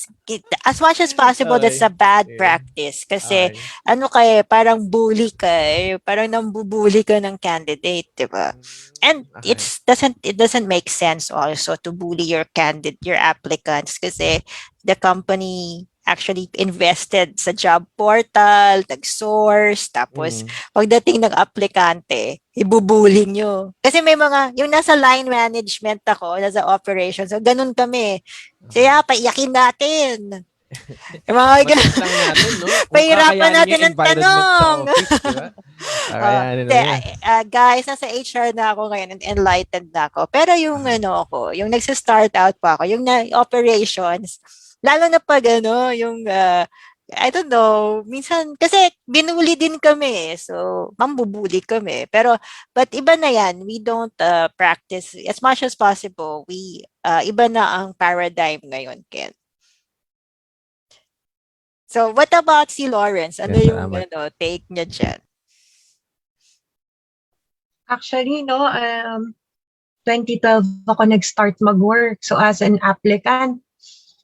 As much as possible, that's Okay. a bad Sige. practice. Kasi Okay. ano ka parang bully ka parang nambubully ka ng candidate, 'di ba? And Okay. it doesn't make sense also to bully your your applicants kasi the company actually invested sa job portal, nag-source, tapos Mm. pagdating ng aplikante, ibubully nyo. Kasi may mga, yung nasa line management ako, nasa operations, so ganun kami. Okay. Kaya paiyakin natin. Yung mga Matest lang natin, no? Kung pahirapan kakayanin niya natin yung ng environment sa tanong. office, di ba? Kakayanin mo yan. Guys, nasa HR na ako ngayon and enlightened na ako. Pero yung Okay. yung nagsa-start out pa ako, yung operations, lalo na pag yung I don't know, minsan, kasi binuli din kami, so, mambubuli kami. Pero, but iba na yan, we don't practice, as much as possible, iba na ang paradigm ngayon, Ken. So, what about si Lawrence? Ano Yes, yung salamat. take niya dyan? Actually, no, 2012 ako nag-start mag-work. So as an applicant,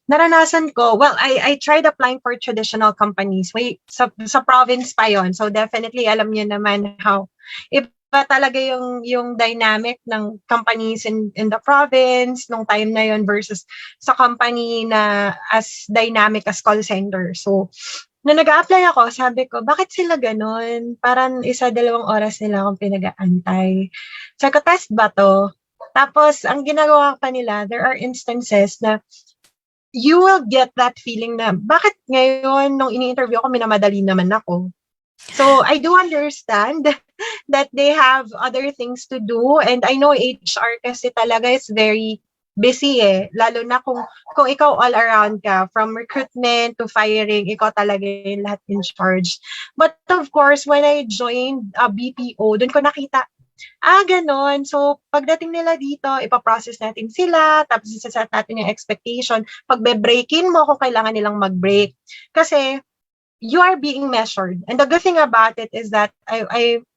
naranasan ko, well, I tried applying for traditional companies. Sa province pa yon. So definitely alam niyo naman how iba talaga yung dynamic ng companies in the province nung time na yon versus sa company na as dynamic as call center. So nung nag-a-apply ako, sabi ko, bakit sila ganun? Parang isa, 2 oras nila akong pinag-aantay. Sabi ko, test ba to? Tapos, ang ginagawa pa nila, there are instances na you will get that feeling na, bakit ngayon, nung ini-interview ako, minamadali naman ako. So, I do understand that they have other things to do. And I know HR kasi talaga is very busy lalo na kung ikaw all around ka from recruitment to firing, ikaw talaga yung lahat in charge. But of course, when I joined a BPO, dun ko nakita ganon. So, pagdating nila dito, ipaprocess natin sila, tapos isaset natin yung expectation. Pagbe-breakin mo kung kailangan nilang mag-break. Kasi, you are being measured. And the good thing about it is that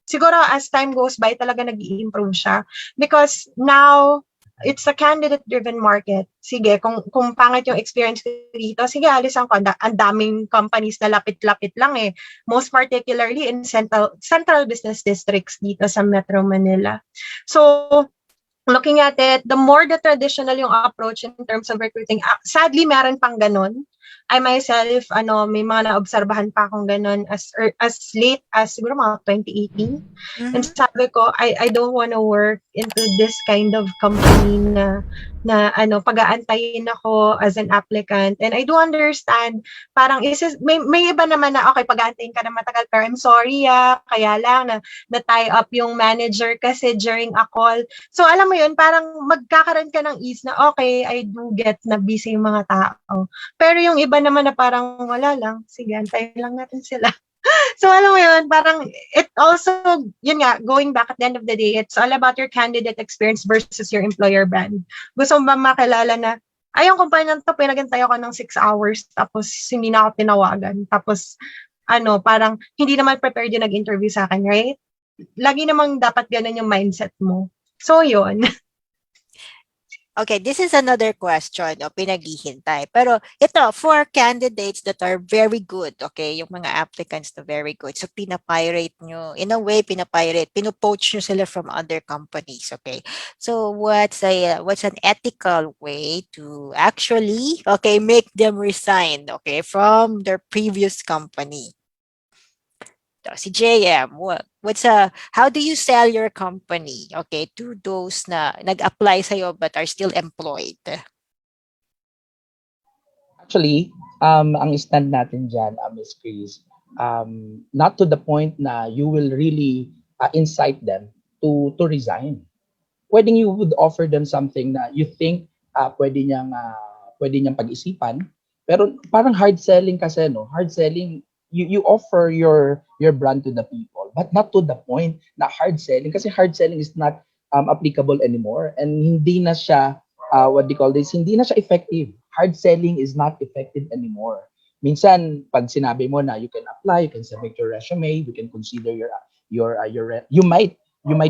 siguro as time goes by, talaga nag-i-improve siya. Because now, it's a candidate-driven market. Sige, kung pangit yung experience ko dito, sige, alisan ko. Ang daming companies na lapit-lapit lang Most particularly in central business districts dito sa Metro Manila. So, looking at it, the more the traditional yung approach in terms of recruiting, sadly, meron pang ganun. I myself, may mga naobserbahan pa akong ganun as late as siguro mga 2018. And Mhm. sabi ko, I don't wanna work into this kind of company na pag-aantayin ako as an applicant. And I do understand, parang may iba naman na, okay, pag-aantayin ka na matagal, pero I'm sorry, kaya lang na-tie up yung manager kasi during a call. So, alam mo yun, parang magkakaroon ka ng ease na, okay, I do get na busy yung mga tao. Pero yung iba naman na parang wala lang, sige, antayin lang natin sila. So, alam mo yun, parang it also, yun nga, going back at the end of the day, it's all about your candidate experience versus your employer brand. Gusto mo ba makilala na, yung kumpanya to, pinagantay ako ng 6 hours, tapos hindi na ako tinawagan. Tapos, parang hindi naman prepared yung nag-interview sa akin, right? Lagi namang dapat ganun yung mindset mo. So, yun. Okay, this is another question, pinaghihintay. Pero ito, for candidates that are very good, okay, yung mga applicants na very good, so pinapirate nyo, in a way, pinupoach nyo sila from other companies, okay? So what's an ethical way to actually, okay, make them resign, okay, from their previous company? Si JM, how do you sell your company, okay, to those na nag-apply sa'yo but are still employed? Actually, ang stand natin dyan, Miss Chris, not to the point na you will really incite them to resign. Pwedeng you would offer them something na you think pwede niyang pag-isipan, pero parang hard selling kasi, no? Hard selling, you offer your brand to the people, but not to the point na hard selling, kasi hard selling is not applicable anymore, and hindi na siya what do you call this, hindi na siya effective. Hard selling is not effective anymore. Minsan pag sinabi mo na you can apply, you can submit your resume, we can consider you might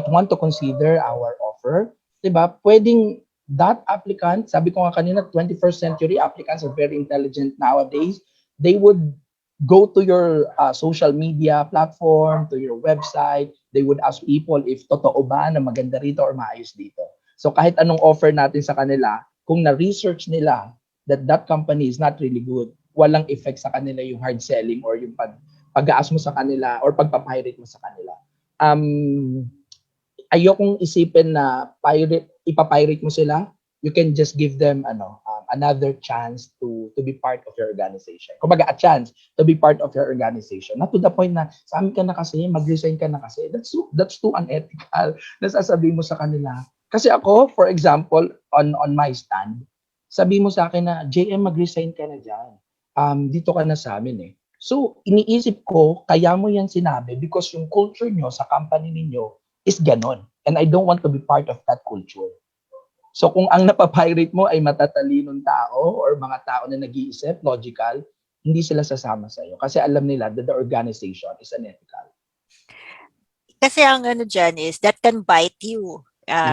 want to consider our offer, 'di ba? Pwedeng that applicant, sabi ko nga kanina, 21st century applicants are very intelligent nowadays. They would go to your social media platform, to your website. They would ask people if totoo ba na maganda rito or maayos dito. So kahit anong offer natin sa kanila, kung na-research nila that that company is not really good, walang effect sa kanila yung hard selling or yung pag-aas mo sa kanila or pagpapirate mo sa kanila. Ayokong isipin na ipapirate mo sila. You can just give them another chance to be part of your organization. Kumbaga, a chance to be part of your organization. Not to the point na sa amin ka na kasi, mag-resign ka na kasi. That's too unethical. Nasasabihin mo sa kanila. Kasi ako, for example, on my stand, sabi mo sa akin na, JM, mag-resign ka na dyan. Dito ka na sa amin eh. So, iniisip ko, kaya mo yan sinabi because yung culture nyo sa company ninyo is ganon. And I don't want to be part of that culture. So kung ang napapirate mo ay matatalinong tao or mga tao na nag-iisip, logical, hindi sila sasama sa'yo. Kasi alam nila that the organization is unethical. Kasi ang ano dyan is, that can bite you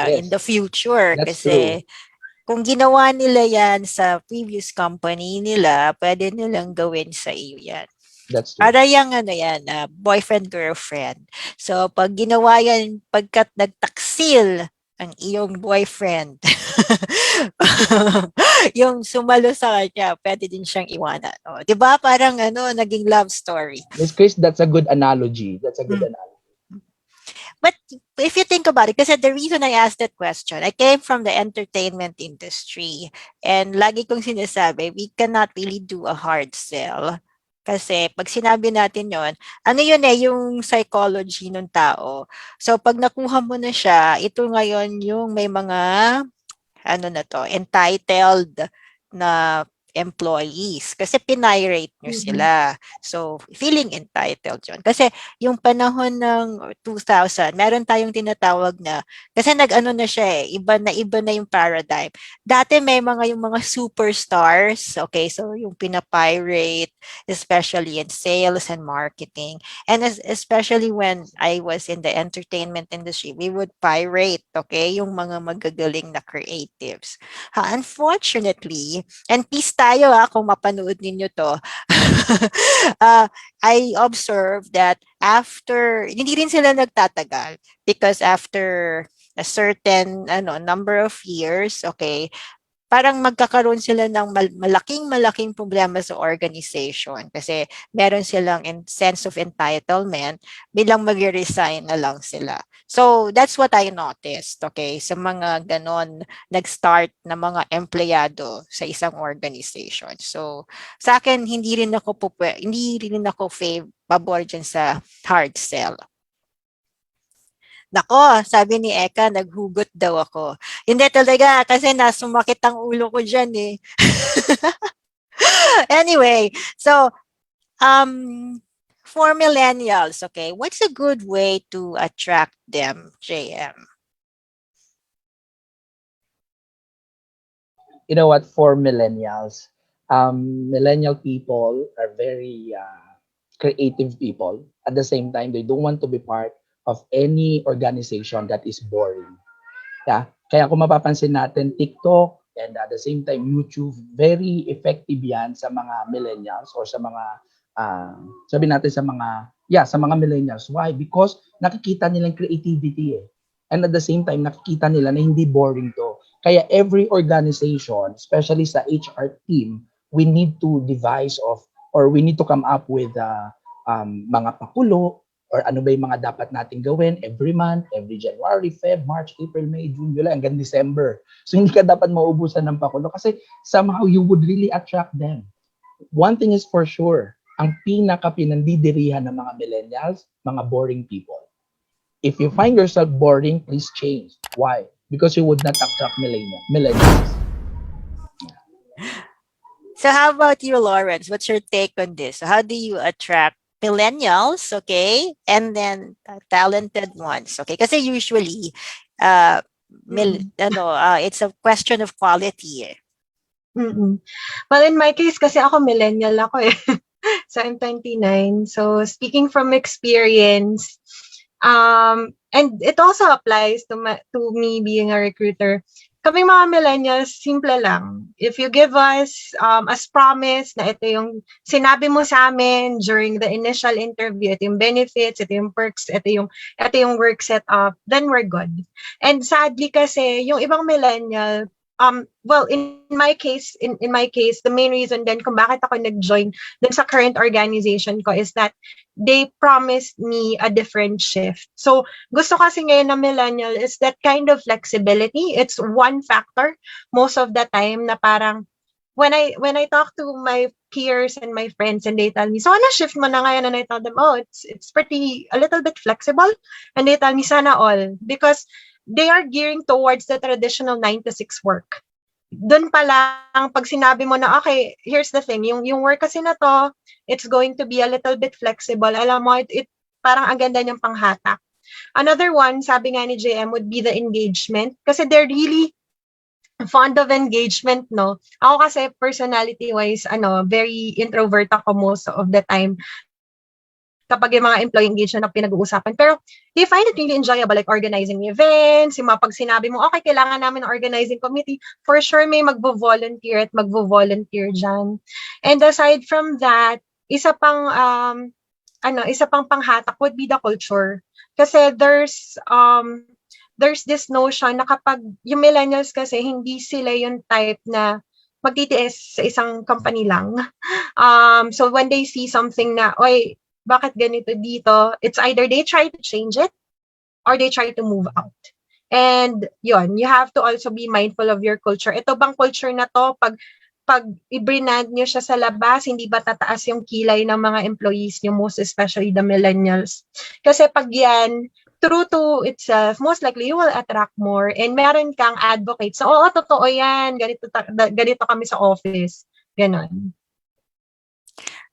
in the future. That's Kasi true. kung ginawa nila yan sa previous company nila, pwede nilang gawin sa iyo yan. That's true. Para yung boyfriend-girlfriend. So, pag ginawa yan, pagkat nagtaksil ang iyong boyfriend, yung sumalo sa kanya, pwede din siyang iwanan. O, di ba? Parang naging love story. Miss Chris, that's a good analogy. That's a good analogy. But if you think about it, kasi the reason I asked that question, I came from the entertainment industry. And lagi kong sinasabi, we cannot really do a hard sell. Kasi pag sinabi natin yon, ano yun yung psychology ng tao. So pag nakuha mo na siya, ito ngayon yung may mga entitled na employees kasi pinirate nyo sila. So, feeling entitled yun. Kasi yung panahon ng 2000, meron tayong tinatawag na, kasi nag-ano na siya iba na yung paradigm. Dati may yung mga superstars, okay, so yung pinapirate, especially in sales and marketing. And especially when I was in the entertainment industry, we would pirate, okay, yung mga magagaling na creatives. Unfortunately, and peace tayo kung mapanood ninyo to, I observed that after, hindi rin sila nagtatagal because after a certain number of years, okay, parang magkakaroon sila ng malaking problema sa organization kasi meron silang sense of entitlement, bilang mag-resign na lang sila. So, that's what I noticed, okay, sa mga ganon nag-start na mga empleyado sa isang organization. So, sa akin, hindi rin ako favor dyan sa hard sell. Nako, sabi ni Eka, naghugot daw ako. Hindi talaga, kasi nasumakit ang ulo ko dyan eh. Anyway, so, for millennials, okay, what's a good way to attract them, JM? You know what, for millennials, millennial people are very creative people. At the same time, they don't want to be part of any organization that is boring. Yeah? Kaya kung mapapansin natin, TikTok and at the same time YouTube, very effective yan sa mga millennials or sa mga sabi natin sa mga millennials. Why? Because nakikita nilang creativity eh. And at the same time, nakikita nila na hindi boring to. Kaya every organization, especially sa HR team, we need to devise or we need to come up with mga pakulo or ano ba yung mga dapat natin gawin every month, every January, Feb, March, April, May, June, July, hanggang December. So hindi ka dapat maubusan ng pakulo kasi somehow you would really attract them. One thing is for sure, ang pinaka-pinandidirihan ng mga millennials, mga boring people. If you find yourself boring, please change. Why? Because you would not attract millennials. So how about you, Lorenz? What's your take on this? How do you attract millennials, okay, and then talented ones, okay? Kasi usually, uh, it's a question of quality. Eh. Mm. Well, in my case kasi ako millennial ako eh. So I'm 29. So speaking from experience, and it also applies to me being a recruiter. Kaming mga millennials, simple lang. If you give us as promise na ito yung sinabi mo sa amin during the initial interview, ito yung benefits, ito yung perks, ito yung work setup, then we're good. And sadly kasi, yung ibang millennial, well, in my case, the main reason then kung bakit ako nag-join dun sa current organization ko is that they promised me a different shift. So, gusto kasi ngayon na millennial is that kind of flexibility. It's one factor most of the time na parang when I talk to my peers and my friends and they tell me, so ano shift mo na ngayon? And I tell them, oh, it's pretty a little bit flexible. And they tell me, sana all. Because they are gearing towards the traditional 9 to 6 work. Doon pa lang, pag sinabi mo na, okay, here's the thing, yung work kasi na to, it's going to be a little bit flexible. Alam mo, it parang ang ganda niyang panghatak. Another one, sabi nga ni JM, would be the engagement. Kasi they're really fond of engagement, no? Ako kasi personality-wise, very introvert ako most of the time kapag yung mga employee engagement na pinag-uusapan. Pero they find it really enjoyable, like organizing events, yung mga pag sinabi mo, okay, kailangan namin ng organizing committee, for sure may magvo-volunteer at magvo-volunteer dyan. And aside from that, isa pang panghatak would be the culture. Kasi there's this notion na kapag yung millennials kasi hindi sila yung type na magtitiis sa isang company lang. So when they see something na, oy, bakit ganito dito? It's either they try to change it or they try to move out. And yun, you have to also be mindful of your culture. Ito bang culture na to, pag i-brand nyo siya sa labas, hindi ba tataas yung kilay ng mga employees nyo, most especially the millennials? Kasi pag yan, true to itself, most likely you will attract more and meron kang advocates. So, oo, totoo yan. Ganito kami sa office. Ganon.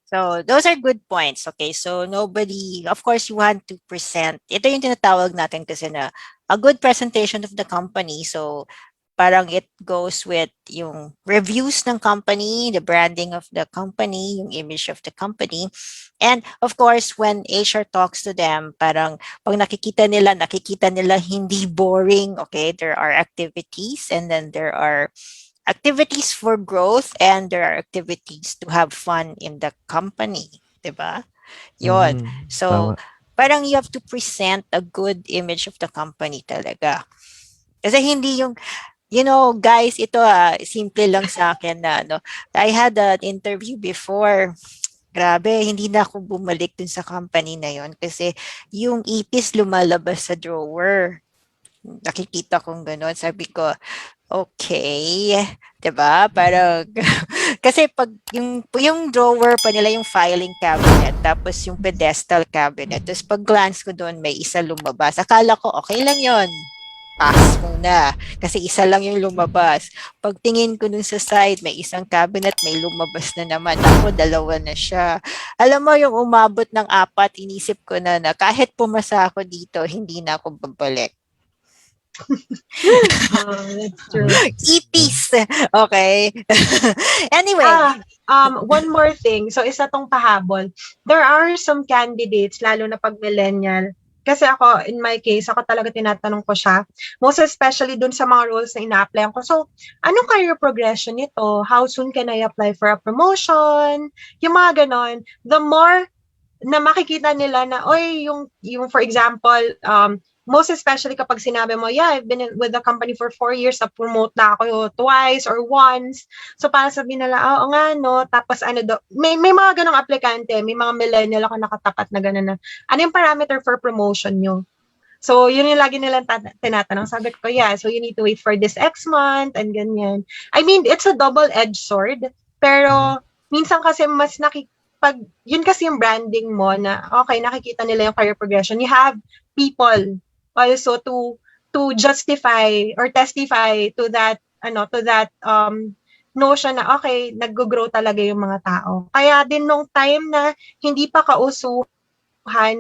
So, those are good points. Okay, so nobody, of course, you want to present. Ito yung tinatawag natin kasi na a good presentation of the company. So, parang it goes with yung reviews ng company, the branding of the company, yung image of the company. And of course, when HR talks to them, parang pag nakikita nila hindi boring. Okay, there are activities and then there are activities for growth and there are activities to have fun in the company, diba? Yon. So, tama. parang you have to present a good image of the company talaga. Kasi hindi yung, guys, ito simple lang sa akin na, I had an interview before. Grabe, hindi na ako bumalik dun sa company na yon kasi yung ipis lumalabas sa drawer. Nakikita kong gano'n. Sabi ko, okay, 'di ba? Parang kasi pag yung drawer pa nila yung filing cabinet tapos yung pedestal cabinet. Tapos pag glance ko doon may isa lumabas. Akala ko okay lang 'yon. Pass muna kasi isa lang yung lumabas. Pagtingin ko dun sa side, may isang cabinet, may lumabas na naman. Ako, dalawa na siya. Alam mo, yung umabot ng 4, inisip ko na kahit pumasa ako dito, hindi na ako babalik. That's true. Ipis. Okay. Anyway. One more thing. So, isa tong pahabol. There are some candidates, lalo na pag millennial. Kasi ako, in my case, ako talaga tinatanong ko siya. Most especially dun sa mga roles na ina-apply ko. So, anong career progression nito? How soon can I apply for a promotion? Yung mga ganon. The more na makikita nila na, yung for example, most especially kapag sinabi mo, yeah, I've been with the company for 4 years, na-promote na ako twice or once. So, para sabihin nila, oo nga, no? Tapos, may mga ganong aplikante, may mga millennial ako nakatapat na gano'n na, ano yung parameter for promotion nyo? So, yun yung lagi nilang tinatanong. Sabi ko, yeah, so you need to wait for this X month and ganyan. I mean, it's a double-edged sword. Pero, minsan kasi mas pag yun kasi yung branding mo na, okay, nakikita nila yung career progression. You have people also to justify or testify to that notion na, okay, nag-grow talaga yung mga tao. Kaya din nung time na hindi pa kausuhan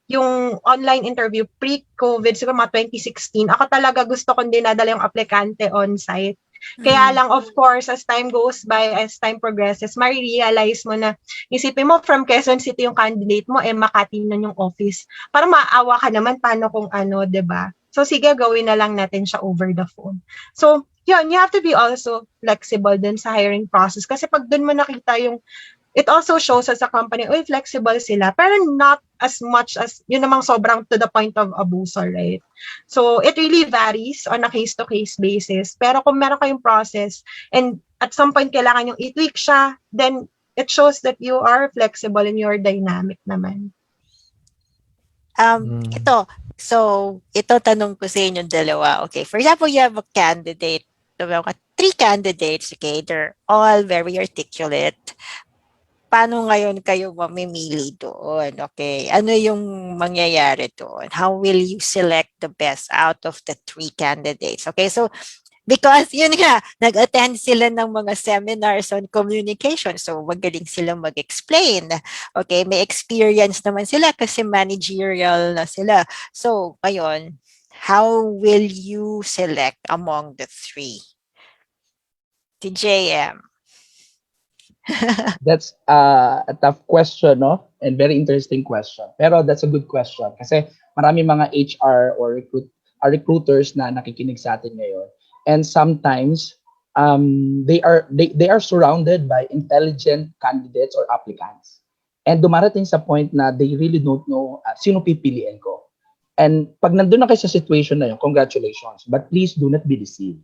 yung online interview pre-COVID, siguro mga 2016, ako talaga gusto kong dinadala yung aplikante on-site. Kaya lang, of course, as time goes by, as time progresses, marirealize mo na, isipin mo, from Quezon City yung candidate mo, Makati nun yung office. Parang maawa ka naman, paano kung ano, 'di ba? So, sige, gawin na lang natin siya over the phone. So, yun, you have to be also flexible dun sa hiring process. Kasi pag dun mo nakita yung, it also shows as a company, flexible sila, pero not as much as, yun namang sobrang to the point of abuso, right? So, it really varies on a case-to-case basis. Pero kung meron kayong process, and at some point kailangan yung i-tweak siya, then it shows that you are flexible and you're dynamic naman. Ito. So, ito tanong ko sa inyong dalawa. Okay, for example, you have a candidate. So, meron ka 3 candidates. Okay, they're all very articulate. Paano ngayon kayo mamimili doon? Okay, ano yung mangyayari doon? How will you select the best out of the 3 candidates? Okay, so because yun nga, nag-attend sila ng mga seminars on communication. So, magaling sila mag-explain. Okay, may experience naman sila kasi managerial na sila. So, ngayon, how will you select among the 3? Si JM. That's a tough question, no? And very interesting question. Pero that's a good question kasi marami mga HR or recruiters na nakikinig sa atin ngayon. And sometimes they are surrounded by intelligent candidates or applicants. And dumarating sa point na they really don't know sino pipiliin ko. And pag nandun na kayo sa situation na yun, congratulations. But please do not be deceived.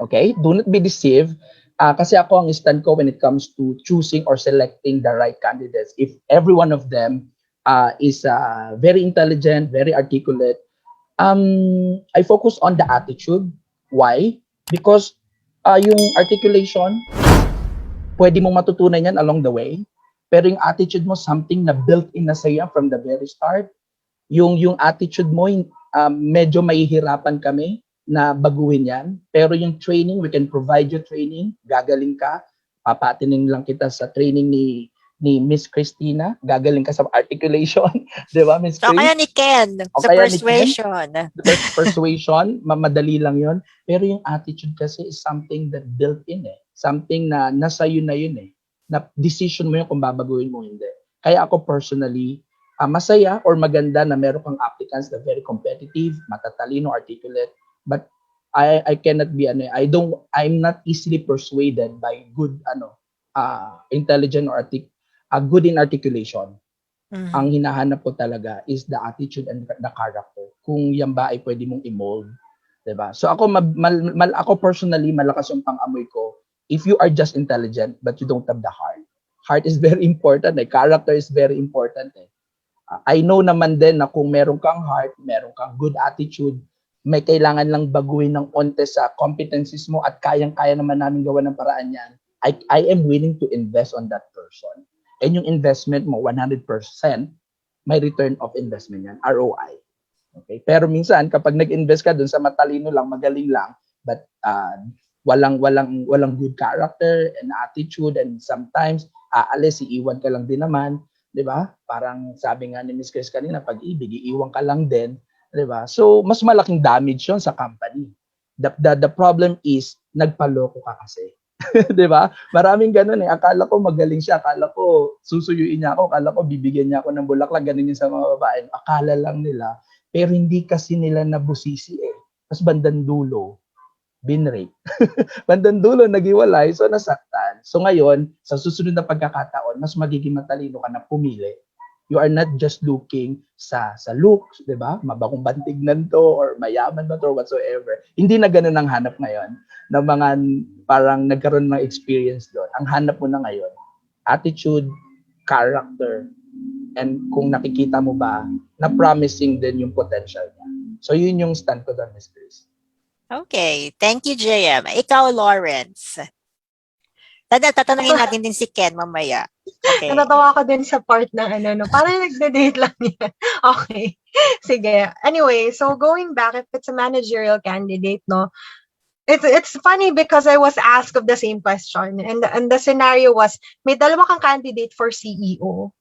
Okay? Do not be deceived. Kasi ako ang stand ko when it comes to choosing or selecting the right candidates. If every one of them is very intelligent, very articulate, I focus on the attitude. Why? Because yung articulation, pwede mong matutunan yan along the way. Pero yung attitude mo, something na built in na sa'yo from the very start. Yung attitude mo, medyo mahihirapan kami na baguhin yan. Pero yung training, we can provide you training. Gagaling ka. Papatinin lang kita sa training ni Miss Cristina. Gagaling ka sa articulation. Di ba, Miss Chris? So, kaya ni Ken, sa persuasion. Persuasion, madali lang yon. Pero yung attitude kasi is something that built in eh. Something na nasa yun na yun eh. Na decision mo yun kung babaguhin mo hindi. Kaya ako personally, masaya or maganda na meron kang applicants na very competitive, matatalino, articulate, but I cannot be I'm not easily persuaded by good intelligent or good in articulation. Ang hinahanap ko talaga is the attitude and the character. Kung yan ba ay pwede mong i-mold, 'di ba? So ako ako personally malakas yung pang-amoy ko if you are just intelligent but you don't have the heart. Heart is very important, character is very important. I know naman din na kung meron kang heart, meron kang good attitude, may kailangan lang baguhin ng onte sa competencies mo at kayang-kaya naman namin gawa ng paraan yan, I am willing to invest on that person. And yung investment mo, 100%, may return of investment yan, ROI. Okay? Pero minsan, kapag nag-invest ka dun sa matalino lang, magaling lang, but walang good character and attitude, and sometimes, aalis, iiwan ka lang din naman, di ba? Parang sabi nga ni Ms. Chris kanina, pag-ibig, iiwan ka lang din, diba? So, mas malaking damage yon sa company. The problem is, nagpaloko ka kasi. Diba? Maraming ganun eh. Akala ko magaling siya. Akala ko susuyuin niya ako. Akala ko bibigyan niya ako ng bulaklak. Ganun yun sa mga babae. Akala lang nila. Pero hindi kasi nila nabusisi eh. Tapos bandang dulo, binrape. Bandang dulo, naghiwalay. So, nasaktan. So, ngayon, sa susunod na pagkakataon, mas magiging matalino ka na pumili. You are not just looking sa looks, 'di ba? Mabagong bantignan to or mayaman ba to or whatsoever. Hindi na ganoon ang hanap ngayon ng mga parang nagkaroon ng experience doon. Ang hanap mo na ngayon, attitude, character, and kung nakikita mo ba na promising din yung potential niya. So yun yung stand ko doon, Ms. Chris. Okay, thank you, JM. Ikaw, Lorenz. Tatanungin natin din si Ken mamaya. Okay. Natatawa ko din sa part ng parang nagde-date lang yan. Okay. Sige. Anyway, so going back, if it's a managerial candidate, no, it's funny because I was asked of the same question, and the scenario was may dalawa kang candidate for CEO.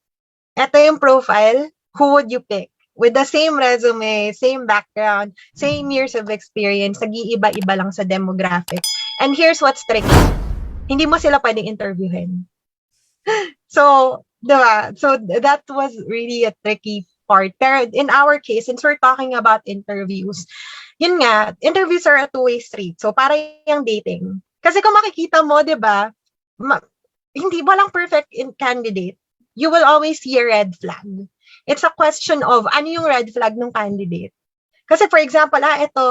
Ito yung profile, who would you pick? With the same resume, same background, same years of experience, nag-iiba-iba lang sa demographic. And here's what's tricky. Hindi mo sila pwedeng interviewin. So, diba? So, that was really a tricky part. Pero in our case, since we're talking about interviews, yun nga, interviews are a two-way street. So, para yung dating. Kasi kung makikita mo, diba, hindi walang perfect candidate. You will always see a red flag. It's a question of ano yung red flag ng candidate. Kasi for example, ito,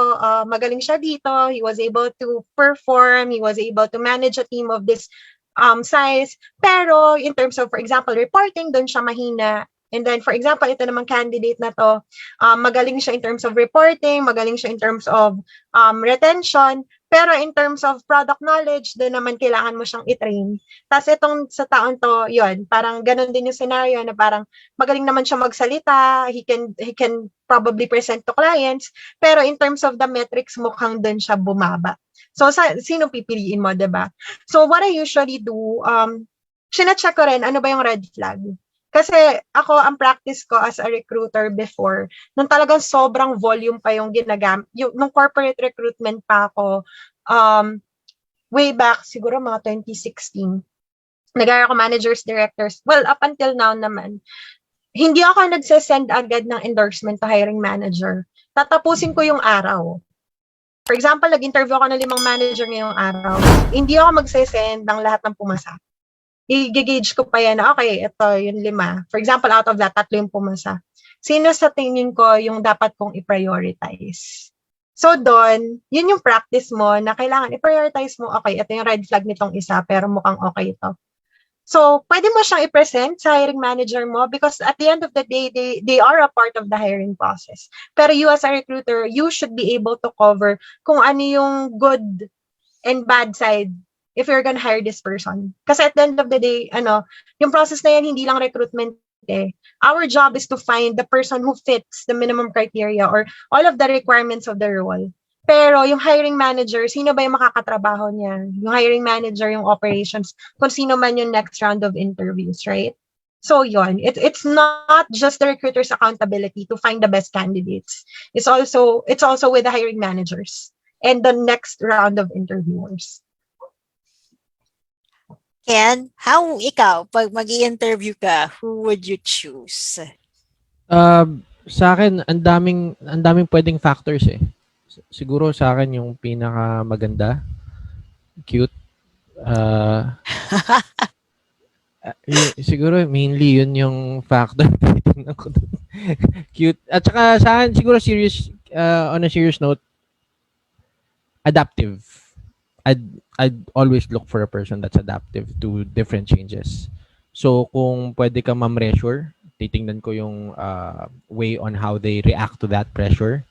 magaling siya dito. He was able to perform. He was able to manage a team of this size. Pero in terms of, for example, reporting, doon siya mahina. And then, for example, ito namang candidate na to, magaling siya in terms of reporting, magaling siya in terms of retention, pero in terms of product knowledge, doon naman kailangan mo siyang i-train. Tapos itong sa taon to, yun, parang ganun din yung scenario na parang magaling naman siya magsalita, he can probably present to clients, pero in terms of the metrics, mukhang doon siya bumaba. So, sino pipiliin mo, diba? So, what I usually do, sina-check ko rin, ano ba yung red flag? Kasi ako, ang practice ko as a recruiter before, nung talagang sobrang volume pa yung ginagamit, nung corporate recruitment pa ako, way back, siguro mga 2016, nag-hire ako managers, directors. Well, up until now naman, hindi ako nagsesend agad ng endorsement to hiring manager. Tatapusin ko yung araw. For example, nag-interview ako ng 5 manager ngayong araw. Hindi ako magsesend ng lahat ng pumasa. I-gauge ko pa yan na, okay, ito yung 5. For example, out of that, 3 yung pumasa. Sino sa tingin ko yung dapat kong i-prioritize? So doon, yun yung practice mo na kailangan i-prioritize mo, okay, ito yung red flag nitong isa, pero mukhang okay ito. So, pwede mo siyang i-present sa hiring manager mo because at the end of the day, they are a part of the hiring process. Pero you as a recruiter, you should be able to cover kung ano yung good and bad side if you're gonna hire this person. Kasi at the end of the day, yung process na yan, hindi lang recruitment eh. Our job is to find the person who fits the minimum criteria or all of the requirements of the role. Pero yung hiring manager, sino ba yung makakatrabaho niya? Yung hiring manager, yung operations, kung sino man yung next round of interviews, right? So yon, it's not just the recruiter's accountability to find the best candidates. It's also with the hiring managers and the next round of interviewers. Ken, ikaw, pag mag-i-interview ka, who would you choose? Sa akin, ang daming pwedeng factors eh. Siguro sa akin yung pinaka maganda, cute. Siguro mainly yun yung factor. Cute. At saka sa akin, siguro serious, on a serious note, adaptive. I'd always look for a person that's adaptive to different changes. So kung pwede ka ma-pressure, titingnan ko yung way on how they react to that pressure.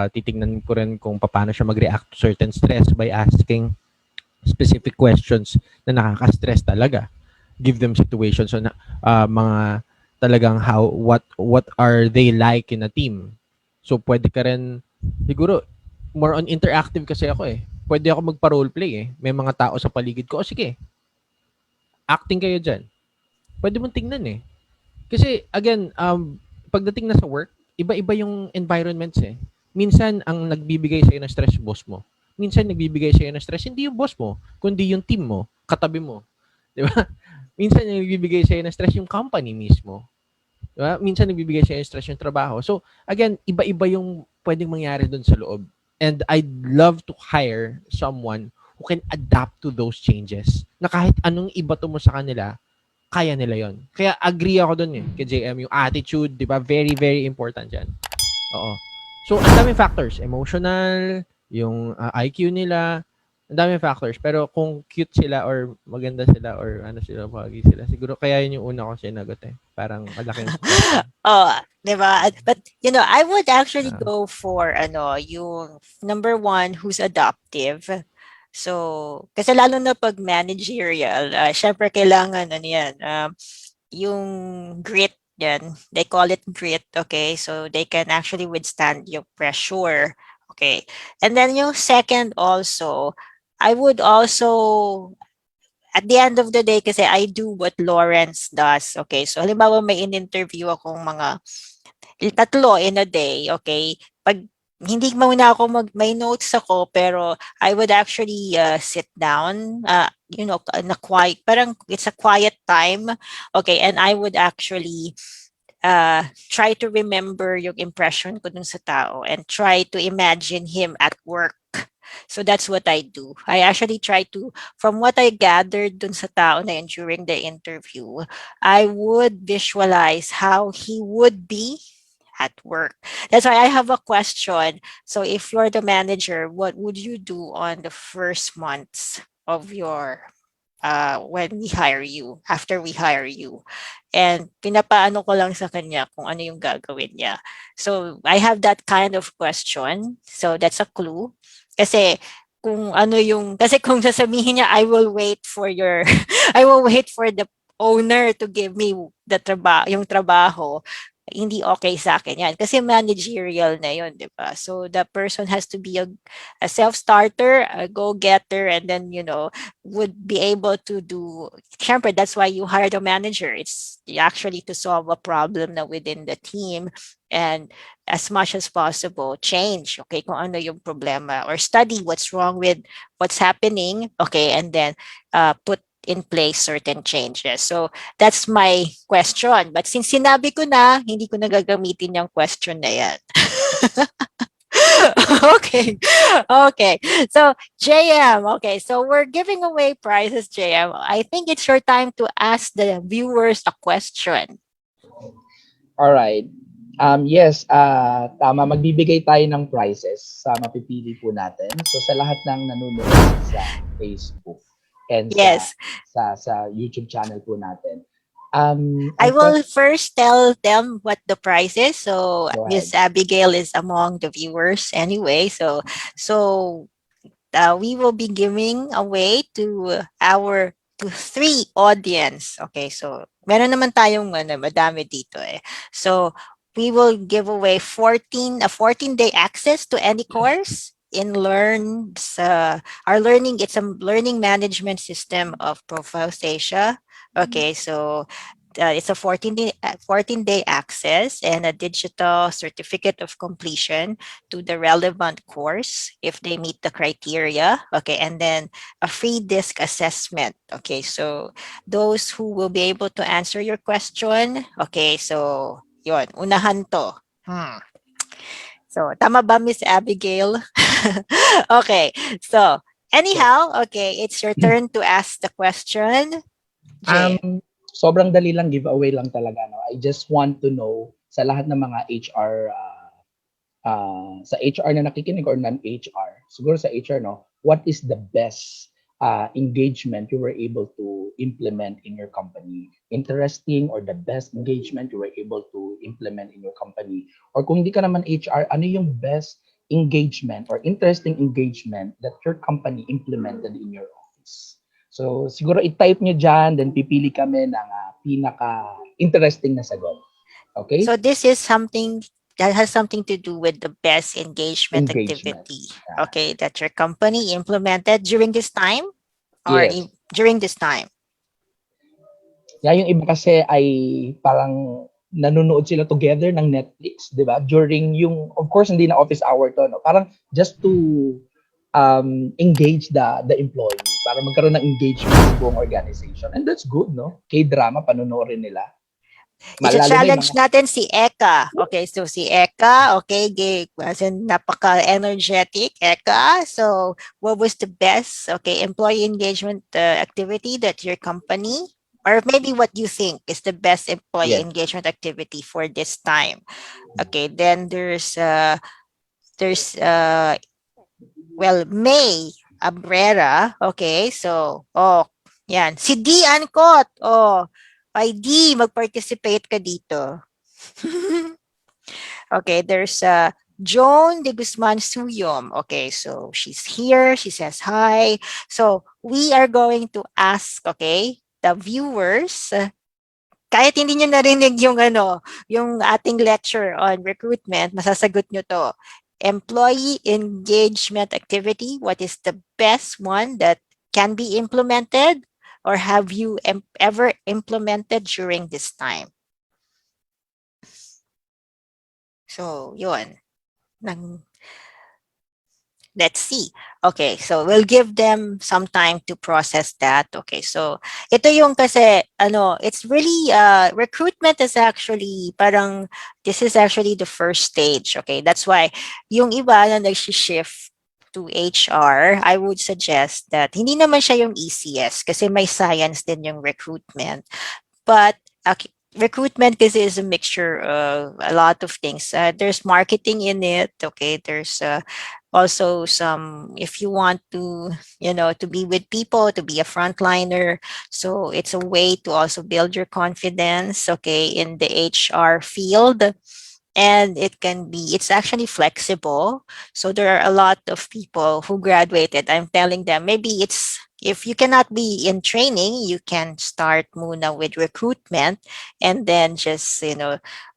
Titingnan ko rin kung paano siya mag-react to certain stress by asking specific questions na nakaka-stress talaga. Give them situations on mga talagang what are they like in a team. So pwede ka rin, siguro more on interactive kasi ako eh. Pwede ako magpa-roleplay eh. May mga tao sa paligid ko. O sige, acting kayo dyan. Pwede mong tingnan eh. Kasi again, pagdating na sa work, iba-iba yung environments eh. Minsan, ang nagbibigay sa'yo ng stress, boss mo. Minsan, nagbibigay sa'yo ng stress, hindi yung boss mo, kundi yung team mo, katabi mo. Di ba? Minsan, nagbibigay sa'yo ng stress yung company mismo. Di ba? Minsan, nagbibigay sa'yo ng stress yung trabaho. So, again, iba-iba yung pwedeng mangyari dun sa loob. And I'd love to hire someone who can adapt to those changes. Na kahit anong ibato mo sa kanila, kaya nila yon. Kaya agree ako dun eh, kay JM, yung attitude, di ba? Very, very important yan. Oo. So, ang daming factors. Emotional, yung IQ nila, ang daming factors. Pero kung cute sila or maganda sila or ano sila, pagi sila, siguro kaya yun yung una ko sinagot eh. Parang malaking Oh, diba? But, I would actually go for, yung number 1 who's adaptive. So, kasi lalo na pag managerial, syempre kailangan, yung grit yan. They call it grit, okay? So, they can actually withstand yung pressure. Okay. And then yung second also, I would also, at the end of the day, kasi I do what Lorenz does. Okay. So, halimbawa may in-interview akong mga tatlo in a day, okay? Pag hindi muna ako may notes ako, pero I would actually sit down, in a quiet, parang it's a quiet time, okay? And I would actually try to remember yung impression ko dun sa tao and try to imagine him at work. So that's what I do. I actually try to, from what I gathered dun sa tao na yun during the interview, I would visualize how he would be at work. That's why I have a question. So if you're the manager, what would you do on the first months of your when we hire you, after we hire you? And pinapaano ko lang sa kanya kung ano yung gagawin niya. So I have that kind of question. So that's a clue. Kasi kung ano yung, kasi kung sasabihin niya, I will wait for your, I will wait for the owner to give me yung trabaho, hindi okay sa akin yan. Kasi managerial na yun, di ba? So the person has to be a self-starter, a go-getter, and then, would be able to do, syempre, that's why you hired a manager. It's actually to solve a problem na within the team, and as much as possible, change, okay, kung ano yung problema, or study what's wrong with what's happening, okay, and then put in place certain changes. So that's my question. But since sinabi ko na, hindi ko na gagamitin yung question na yan. Okay. Okay. So, JM, okay. So, we're giving away prizes, JM. I think it's your time to ask the viewers a question. All right. Yes, tama. Magbibigay tayo ng prizes sa mapipili po natin. So sa lahat ng nanonood sa Facebook and Yes. sa YouTube channel po natin. I will first tell them what the price is. So Go Miss ahead. Abigail is among the viewers anyway. So we will be giving away to our to 3 audience. Okay, so meron naman tayong madami dito eh. So we will give away a 14-day access to any course in our learning. It's a learning management system of Profiles Asia. Okay, so it's a 14-day access and a digital certificate of completion to the relevant course if they meet the criteria. Okay, and then a free disc assessment. Okay, so those who will be able to answer your question. Okay, so yon, unahan to. So, tama ba, Miss Abigail? Okay, so anyhow, okay, it's your turn to ask the question. Jay. Sobrang dali lang, giveaway lang talaga. No? I just want to know sa lahat ng mga HR, sa HR na nakikinig or non-HR, siguro sa HR, no, what is the best engagement you were able to implement in your company? Interesting or the best engagement you were able to implement in your company? Or kung hindi ka naman HR, ano yung best engagement or interesting engagement that your company implemented in your office? So, siguro i-type nyo dyan, then pipili kami ng pinaka-interesting na sagot. Okay? So, this is something that has something to do with the best engagement activity, Yeah. okay, that your company implemented during this time or Yes. during this time. Yeah, yung iba kasi ay parang nanonood sila together ng Netflix, di ba? During yung, of course, hindi na office hour to, no? Parang just to engage the employee, para magkaroon ng engagement ng buong organization. And that's good, no? K-drama, panonoorin nila. I-challenge natin si Eka. Okay, so si Eka, okay, kasi napaka-energetic, Eka. So, what was the best, okay, employee engagement activity that your company, or maybe what you think is the best employee engagement activity for this time? Okay, then there's May Abrera. Okay, so, yan. Si D. Ancot. Ay, D, mag-participate ka dito. Okay, there's Joan de Guzman Suyom. Okay, so she's here. She says hi. So we are going to ask, okay, the viewers, kahit hindi nyo narinig yung ating lecture on recruitment, masasagot nyo to. employee engagement activity, what is the best one that can be implemented, or have you ever implemented during this time? So, yun. Nang Let's see. Okay, so we'll give them some time to process that. Okay, so ito yung kasi it's really recruitment is actually parang this is actually the first stage. Okay, that's why yung iba na nag-shift to HR, I would suggest that hindi naman siya yung ECS kasi may science din yung recruitment. But recruitment kasi is a mixture of a lot of things. There's marketing in it. Okay, there's also some, if you want to to be with people, to be a frontliner, so it's a way to also build your confidence, okay, in the HR field. And it's actually flexible, so there are a lot of people who graduated. I'm telling them, maybe it's, if you cannot be in training, you can start muna with recruitment and then just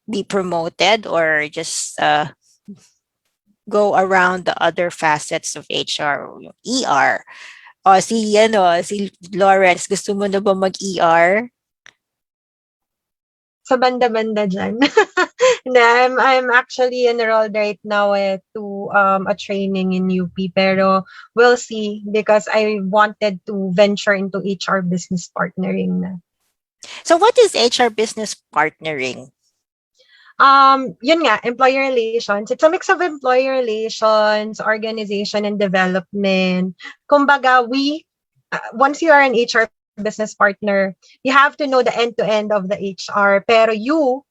be promoted, or just go around the other facets of HR or yung ER. O si Lorenz, gusto mo na ba mag-ER? Sa banda-banda dyan. I'm actually enrolled right now to a training in UP, pero we'll see because I wanted to venture into HR business partnering na. So what is HR business partnering? Yun nga, employer relations. It's a mix of employer relations, organization and development. Kumbaga, once you are an HR business partner, you have to know the end-to-end of the HR. Pero you,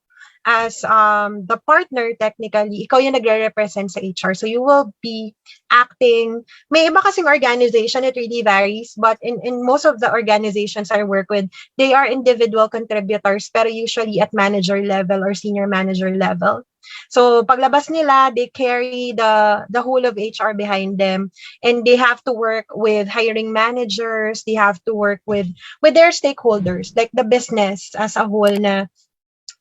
as the partner, technically, ikaw yung nagre-represent sa HR. So you will be acting, may iba kasing organization, it really varies, but in most of the organizations I work with, they are individual contributors, pero usually at manager level or senior manager level. So paglabas nila, they carry the whole of HR behind them, and they have to work with hiring managers, they have to work with their stakeholders, like the business as a whole na,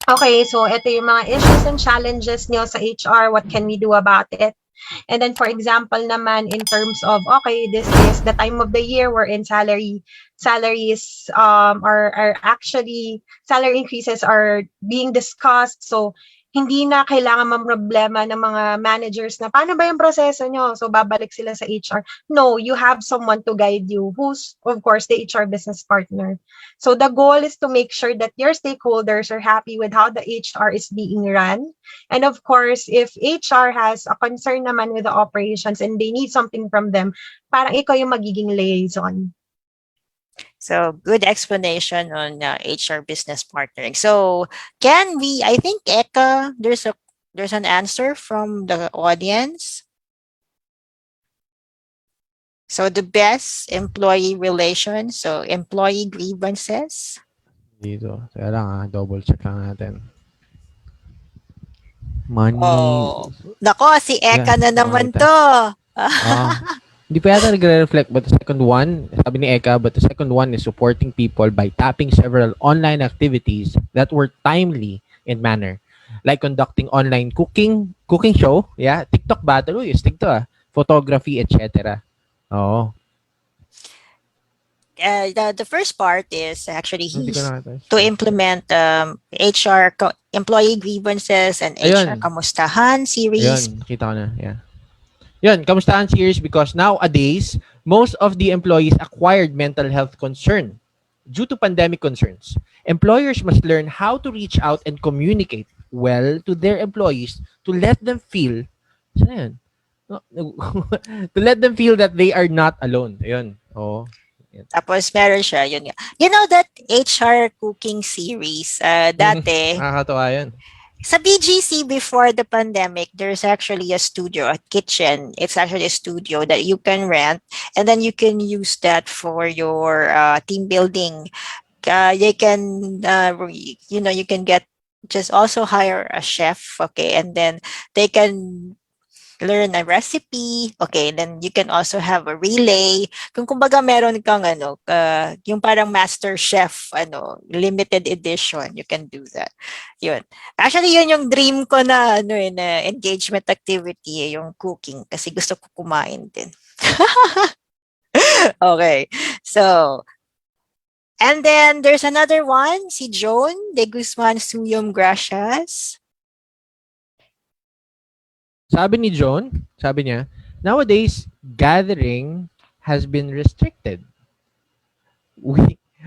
okay, so ito yung mga issues and challenges niyo sa HR, what can we do about it? And then for example naman in terms of, okay, this is the time of the year wherein salaries are actually, salary increases are being discussed. So hindi na kailangan mamroblema ng mga managers na paano ba yung proseso nyo? So babalik sila sa HR. No, you have someone to guide you, who's of course the HR business partner. So the goal is to make sure that your stakeholders are happy with how the HR is being run. And of course, if HR has a concern naman with the operations and they need something from them, parang ikaw yung magiging liaison. So good explanation on HR business partnering. So I think Eka, there's an answer from the audience. So the best employee relations, so employee grievances. Dito. Kaya lang double check lang natin. Money. Oh, nako, si Eka na naman to. Hindi pa yata nagre-reflect, but the second one, sabi ni Eka, but the second one is supporting people by tapping several online activities that were timely in manner. Like conducting online cooking show, yeah, TikTok battle, uy, stick to photography, etc. Oo. The first part is actually Hindi ko he's nakita. to implement HR employee grievances and HR Ayun. Kamustahan series. Ayun, nakita ko na. Yeah. Yun, Kamustahan series because nowadays, most of the employees acquired mental health concern due to pandemic concerns. Employers must learn how to reach out and communicate well to their employees to let them feel, saan yan? To let them feel that they are not alone. Ayun. Oo. Tapos meron siya, yun nga. You know that HR cooking series, dati, Nakakatawa yun. sa BGC before the pandemic, there's actually a studio, a kitchen. It's actually a studio that you can rent, and then you can use that for your team building. You can, you can just also hire a chef, okay, and then they can learn a recipe. Okay, then you can also have a relay. Kung kumbaga meron kang yung parang master chef, limited edition, you can do that. Yun. Actually, yun yung dream ko na, na engagement activity, yung cooking, kasi gusto ko kumain din. Okay. So, and then there's another one, si Joan de Guzman Suyom Gracias. Sabi ni John, sabi niya, nowadays, gathering has been restricted.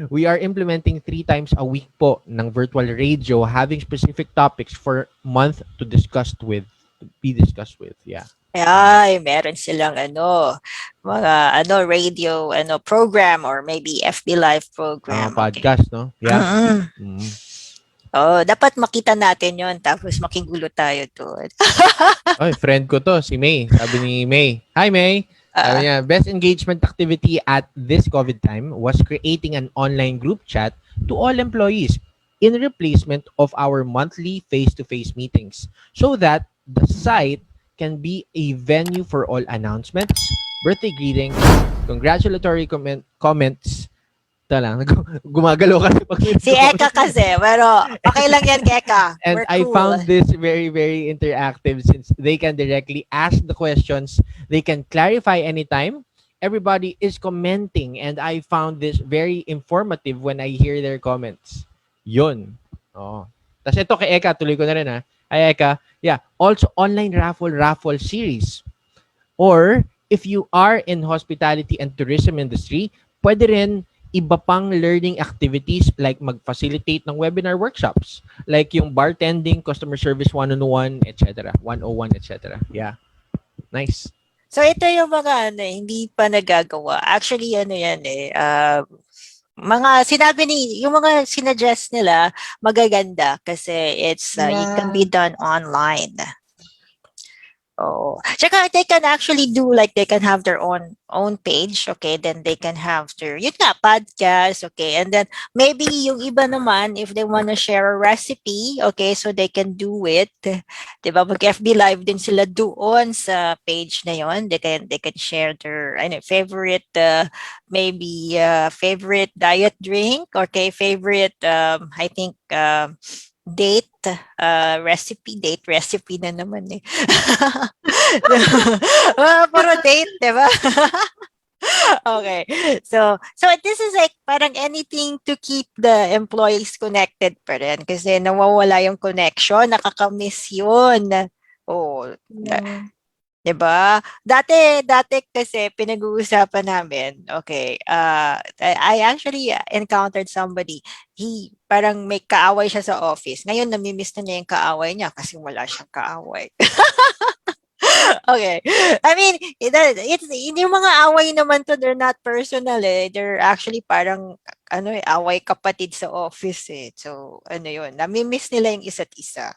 We are implementing 3 times a week po ng virtual radio, having specific topics for month to be discussed with. Yeah. Ay, meron silang mga radio program or maybe FB live program. Okay. Podcast, no? Yeah. Mm. Oh, dapat makita natin 'yon tapos makigulo tayo doon. Oy, friend ko to, si May. Sabi ni May. Hi, May. Sabi niya, best engagement activity at this COVID time was creating an online group chat to all employees in replacement of our monthly face-to-face meetings so that the site can be a venue for all announcements, birthday greetings, congratulatory comments. Ito lang, gumagalo kasi pag Si Eka kasi, pero okay lang yan, Eka. And We're I cool. found this very, very interactive since they can directly ask the questions. They can clarify anytime. Everybody is commenting and I found this very informative when I hear their comments. Yun. Oh. Tapos ito kay Eka, tuloy ko na rin ha. Ay Eka, yeah. Also online raffle series. Or if you are in hospitality and tourism industry, pwede rin iba pang learning activities like mag-facilitate ng webinar workshops. Like yung bartending, customer service 101, etc. 101, etc. Yeah. Nice. So ito yung mga hindi pa nagagawa. Actually, yan mga sinabi yung mga sinuggest nila, magaganda kasi it's it can be done online. Oh, tsaka they can actually do like they can have their own page, okay? Then they can have their podcast, okay? And then maybe yung iba naman if they want to share a recipe, okay, so they can do it. 'Di ba? Mag FB live din sila doon sa page na 'yon. They can share their favorite maybe favorite diet drink, okay? Favorite I think date recipe na naman eh. Puro date, diba? Okay. So this is like parang anything to keep the employees connected pa rin kasi nawawala yung connection, nakakamiss yun. Oh, diba? Dati kasi pinag-uusapan namin, okay, I actually encountered somebody, he parang may kaaway siya sa office. Ngayon, namimiss na niya yung kaaway niya kasi wala siyang kaaway. Okay. I mean, it's yung mga away naman to, they're not personal eh. They're actually parang, away kapatid sa office eh. So, yun, namimiss nila yung isa't isa.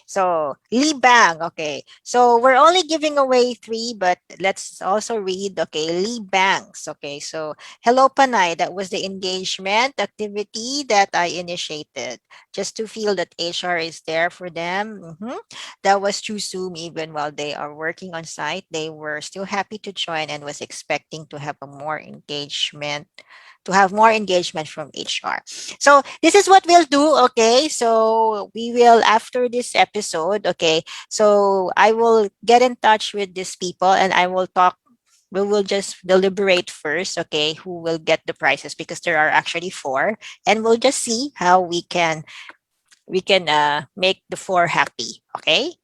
So, Lee Bang, okay. So, we're only giving away 3, but let's also read, okay, Lee Bangs, okay. So, hello, Panay. That was the engagement activity that I initiated just to feel that HR is there for them. That was through Zoom even while they are working on site. They were still happy to join and was expecting to have more engagement from HR. So this is what we'll do, okay? So we will, after this episode, okay, so I will get in touch with these people and we will just deliberate first, okay, who will get the prizes because there are actually 4 and we'll just see how we can make the 4 happy, okay?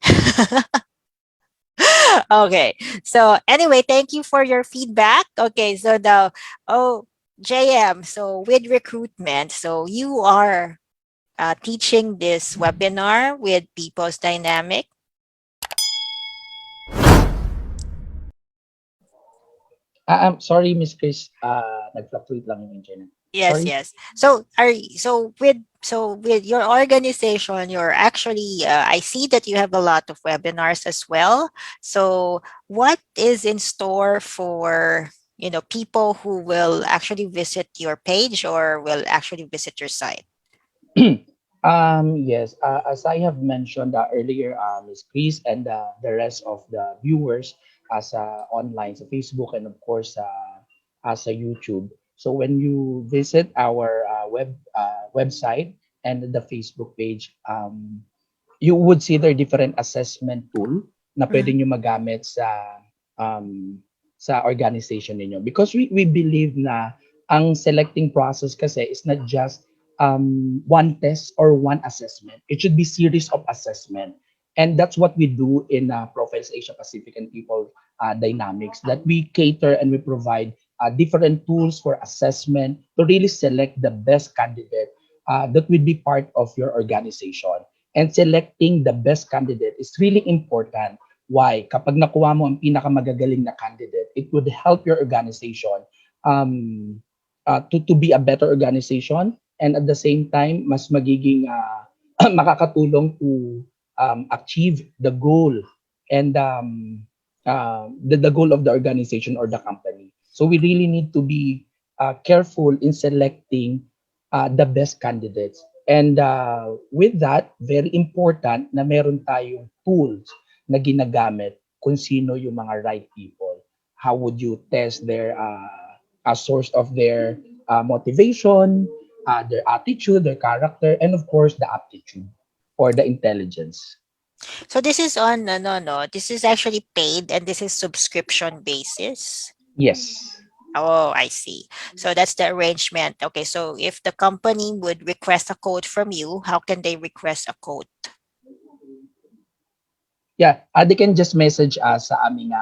Okay. So anyway, thank you for your feedback. Okay, so JM, so with recruitment, so you are teaching this webinar with People's Dynamic. I'm sorry, Miss Chris. Nag-fluctuate lang yung internet. Yes, Sorry? yes. So with your organization, you're actually I see that you have a lot of webinars as well. So what is in store for people who will actually visit your page or will actually visit your site? Yes, as I have mentioned earlier, Ms. Chris and the rest of the viewers as online sa Facebook and of course as a YouTube. So when you visit our website and the Facebook page, you would see there different assessment tool na pwede Mhm. nyo magamit um, sa organization ninyo. Because we believe na ang selecting process kasi is not just one test or one assessment. It should be series of assessment. And that's what we do in Profiles Asia Pacific and People Dynamics, that we cater and we provide different tools for assessment to really select the best candidate that would be part of your organization. And selecting the best candidate is really important. Why? Kapag nakuha mo ang pinakamagagaling na candidate, it would help your organization um, to be a better organization, and at the same time, mas magiging makakatulong to achieve the goal and the goal of the organization or the company. So we really need to be careful in selecting the best candidates. And with that, very important na meron tayong tools na ginagamit kung sino yung mga right people. How would you test their a source of their motivation, their attitude, their character, and of course the aptitude or the intelligence. So this is on no. This is actually paid and this is subscription basis. Yes. Oh, I see. So that's the arrangement. Okay, so if the company would request a quote from you, how can they request a quote? Yeah, they can just message us sa aming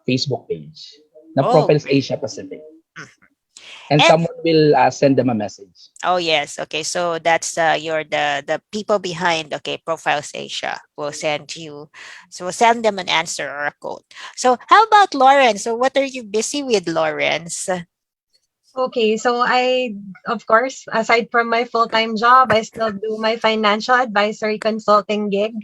Facebook page na Oh, Profiles great. Asia Pacific. Mhm. And And someone will send them a message. oh yes, okay. So that's you're the people behind okay Profiles Asia will send you, so we'll send them an answer or a quote. So how about Lawrence? So what are you busy with, Lawrence? Okay, so of course, aside from my full-time job, I still do my financial advisory consulting gig.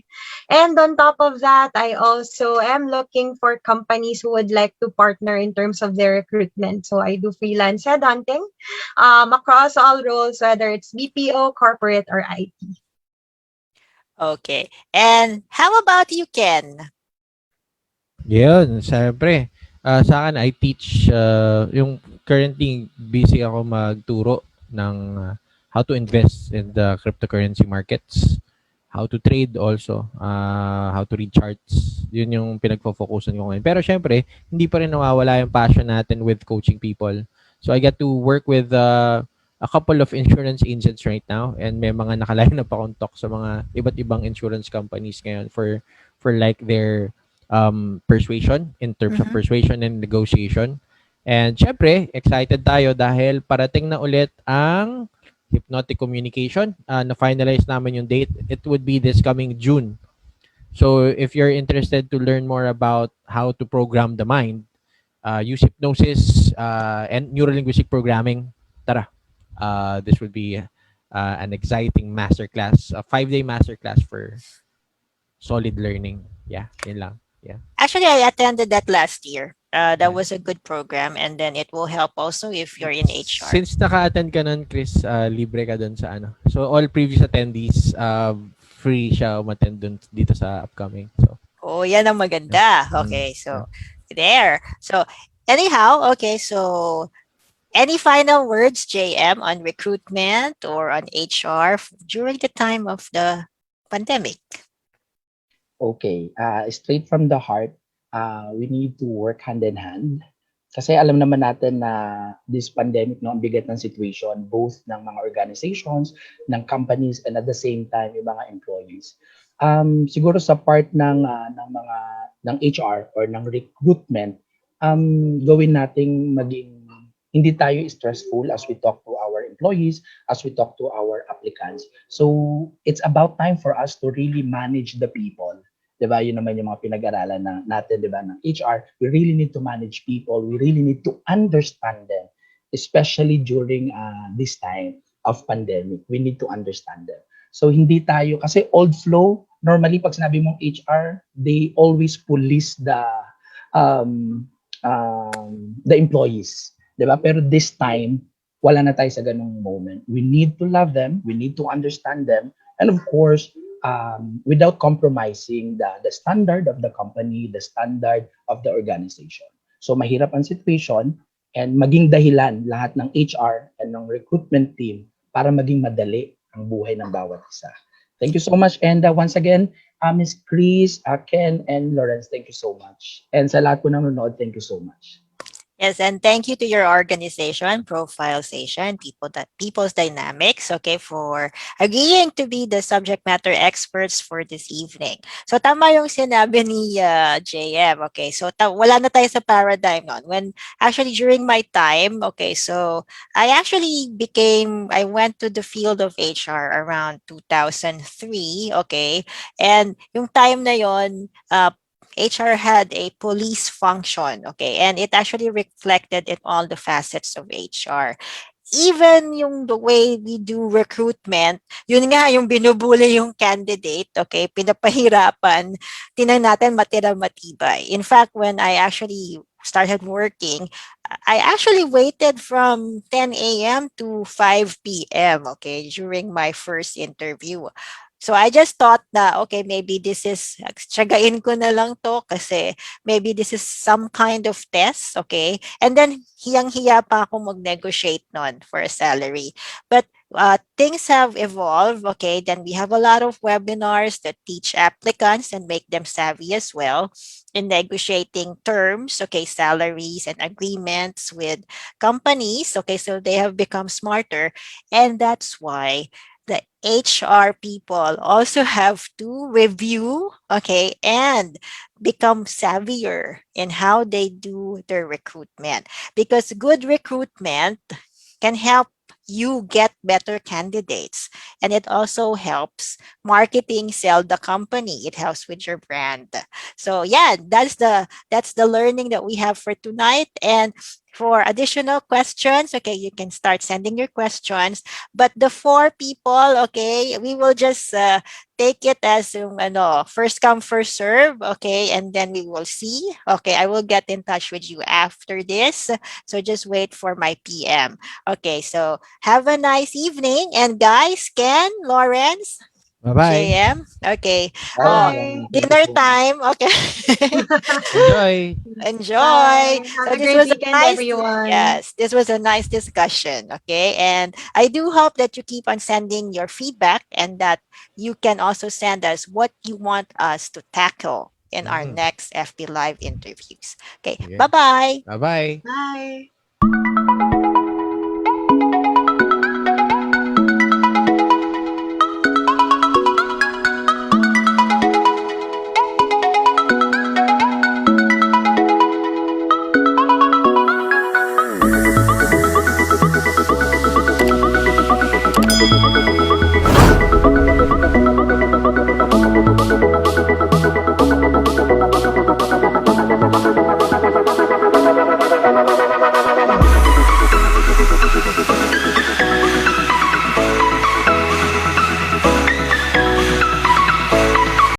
And on top of that, I also am looking for companies who would like to partner in terms of their recruitment. So I do freelance headhunting across all roles, whether it's BPO, corporate, or IT. Okay. And how about you, Ken? Yun, siyempre. Sa akin, I teach, yung currently busy ako magturo ng how to invest in the cryptocurrency markets, how to trade also, how to read charts. Yun yung pinagfo-focusan ko ngayon. Pero syempre, hindi pa rin nawawala yung passion natin with coaching people. So I get to work with a couple of insurance agents right now, and may mga nakalain na pa akong talk sa mga iba't ibang insurance companies ngayon for like their persuasion, in terms of Mhm. persuasion and negotiation. And syempre, excited tayo dahil parating na ulit ang hypnotic communication. Na-finalize namin yung date. It would be this coming June. So if you're interested to learn more about how to program the mind, use hypnosis and neurolinguistic programming, tara. This would be an exciting masterclass, a 5-day masterclass for solid learning. Yeah, yun lang. Yeah. Actually, I attended that last year. That Yeah. was a good program, and then it will help also if you're in HR. Since naka-attend ka nun, Chris, libre ka dun sa ano. So, all previous attendees, free siya umattend dun dito sa upcoming. So, Oh, yan ang yeah. maganda. Mm, Okay, yeah. so there. So anyhow, okay, so any final words, JM, on recruitment or on HR during the time of the pandemic? Okay, straight from the heart, we need to work hand in hand. Kasi alam naman natin na this pandemic, no, ang bigat ng situation, both ng mga organizations, ng companies, and at the same time, yung mga employees. Siguro sa part ng mga ng HR or ng recruitment, gawin nating maging hindi tayo stressful as we talk to our employees, as we talk to our applicants. So it's about time for us to really manage the people. 'Di ba? Yun naman yung mga pinag-aralan natin, 'di ba, ng HR. We really need to manage people. We really need to understand them, especially during this time of pandemic. We need to understand them. So hindi tayo kasi old flow, normally pag sinabi mong HR, they always police um the employees, 'di ba? Pero this time wala na tayo sa ganung moment. We need to love them, we need to understand them, And of course, without compromising the standard of the company, the standard of the organization. So mahirap ang situation and maging dahilan lahat ng HR and ng recruitment team para maging madali ang buhay ng bawat isa. Thank you so much. And once again, Miss Chris, Ken, and Lorenz, thank you so much. And sa lahat po ng nanonood, thank you so much. Yes, and thank you to your organization, Profile Station, People's Dynamics, okay, for agreeing to be the subject matter experts for this evening. So tama yung sinabi ni JM, okay. So wala na tayo sa paradigm noon. When actually during my time, okay, so I went to the field of HR around 2003, okay. And yung time na yon, HR had a police function, okay, and it actually reflected in all the facets of HR. Even yung the way we do recruitment, yun nga yung binubuli yung candidate, okay, pinapahirapan, tinan natin matira matibay. In fact, when I actually started working, I actually waited from 10 a.m. to 5 p.m., okay, during my first interview. So I just thought na, okay, maybe this is, tsagain ko na lang to kasi maybe this is some kind of test, okay? And then hiyang-hiya pa ako mag-negotiate nun for a salary. But things have evolved, okay? Then we have a lot of webinars that teach applicants and make them savvy as well in negotiating terms, okay, salaries and agreements with companies, okay? So they have become smarter. And that's why the HR people also have to review, okay, and become savvier in how they do their recruitment. Because good recruitment can help you get better candidates, and it also helps marketing sell the company. It helps with your brand. So yeah, that's the learning that we have for tonight. And for additional questions, okay, you can start sending your questions. But the four people, okay, we will just take it as first come first serve, okay, and then we will see. Okay, I will get in touch with you after this, so just wait for my PM. Okay, so have a nice evening, and guys, Ken, Lawrence, Bye-bye. JM, okay, Bye, uh Bye. everyone. Thank you dinner so much. time, okay. Enjoy. Enjoy. Bye. Have So a this great was a weekend, nice, everyone. yes, this was a nice discussion. Okay. And I do hope that you keep on sending your feedback and that you can also send us what you want us to tackle in our Mhm. next FB Live interviews. Okay. Bye Sige. bye. Bye-bye. Bye.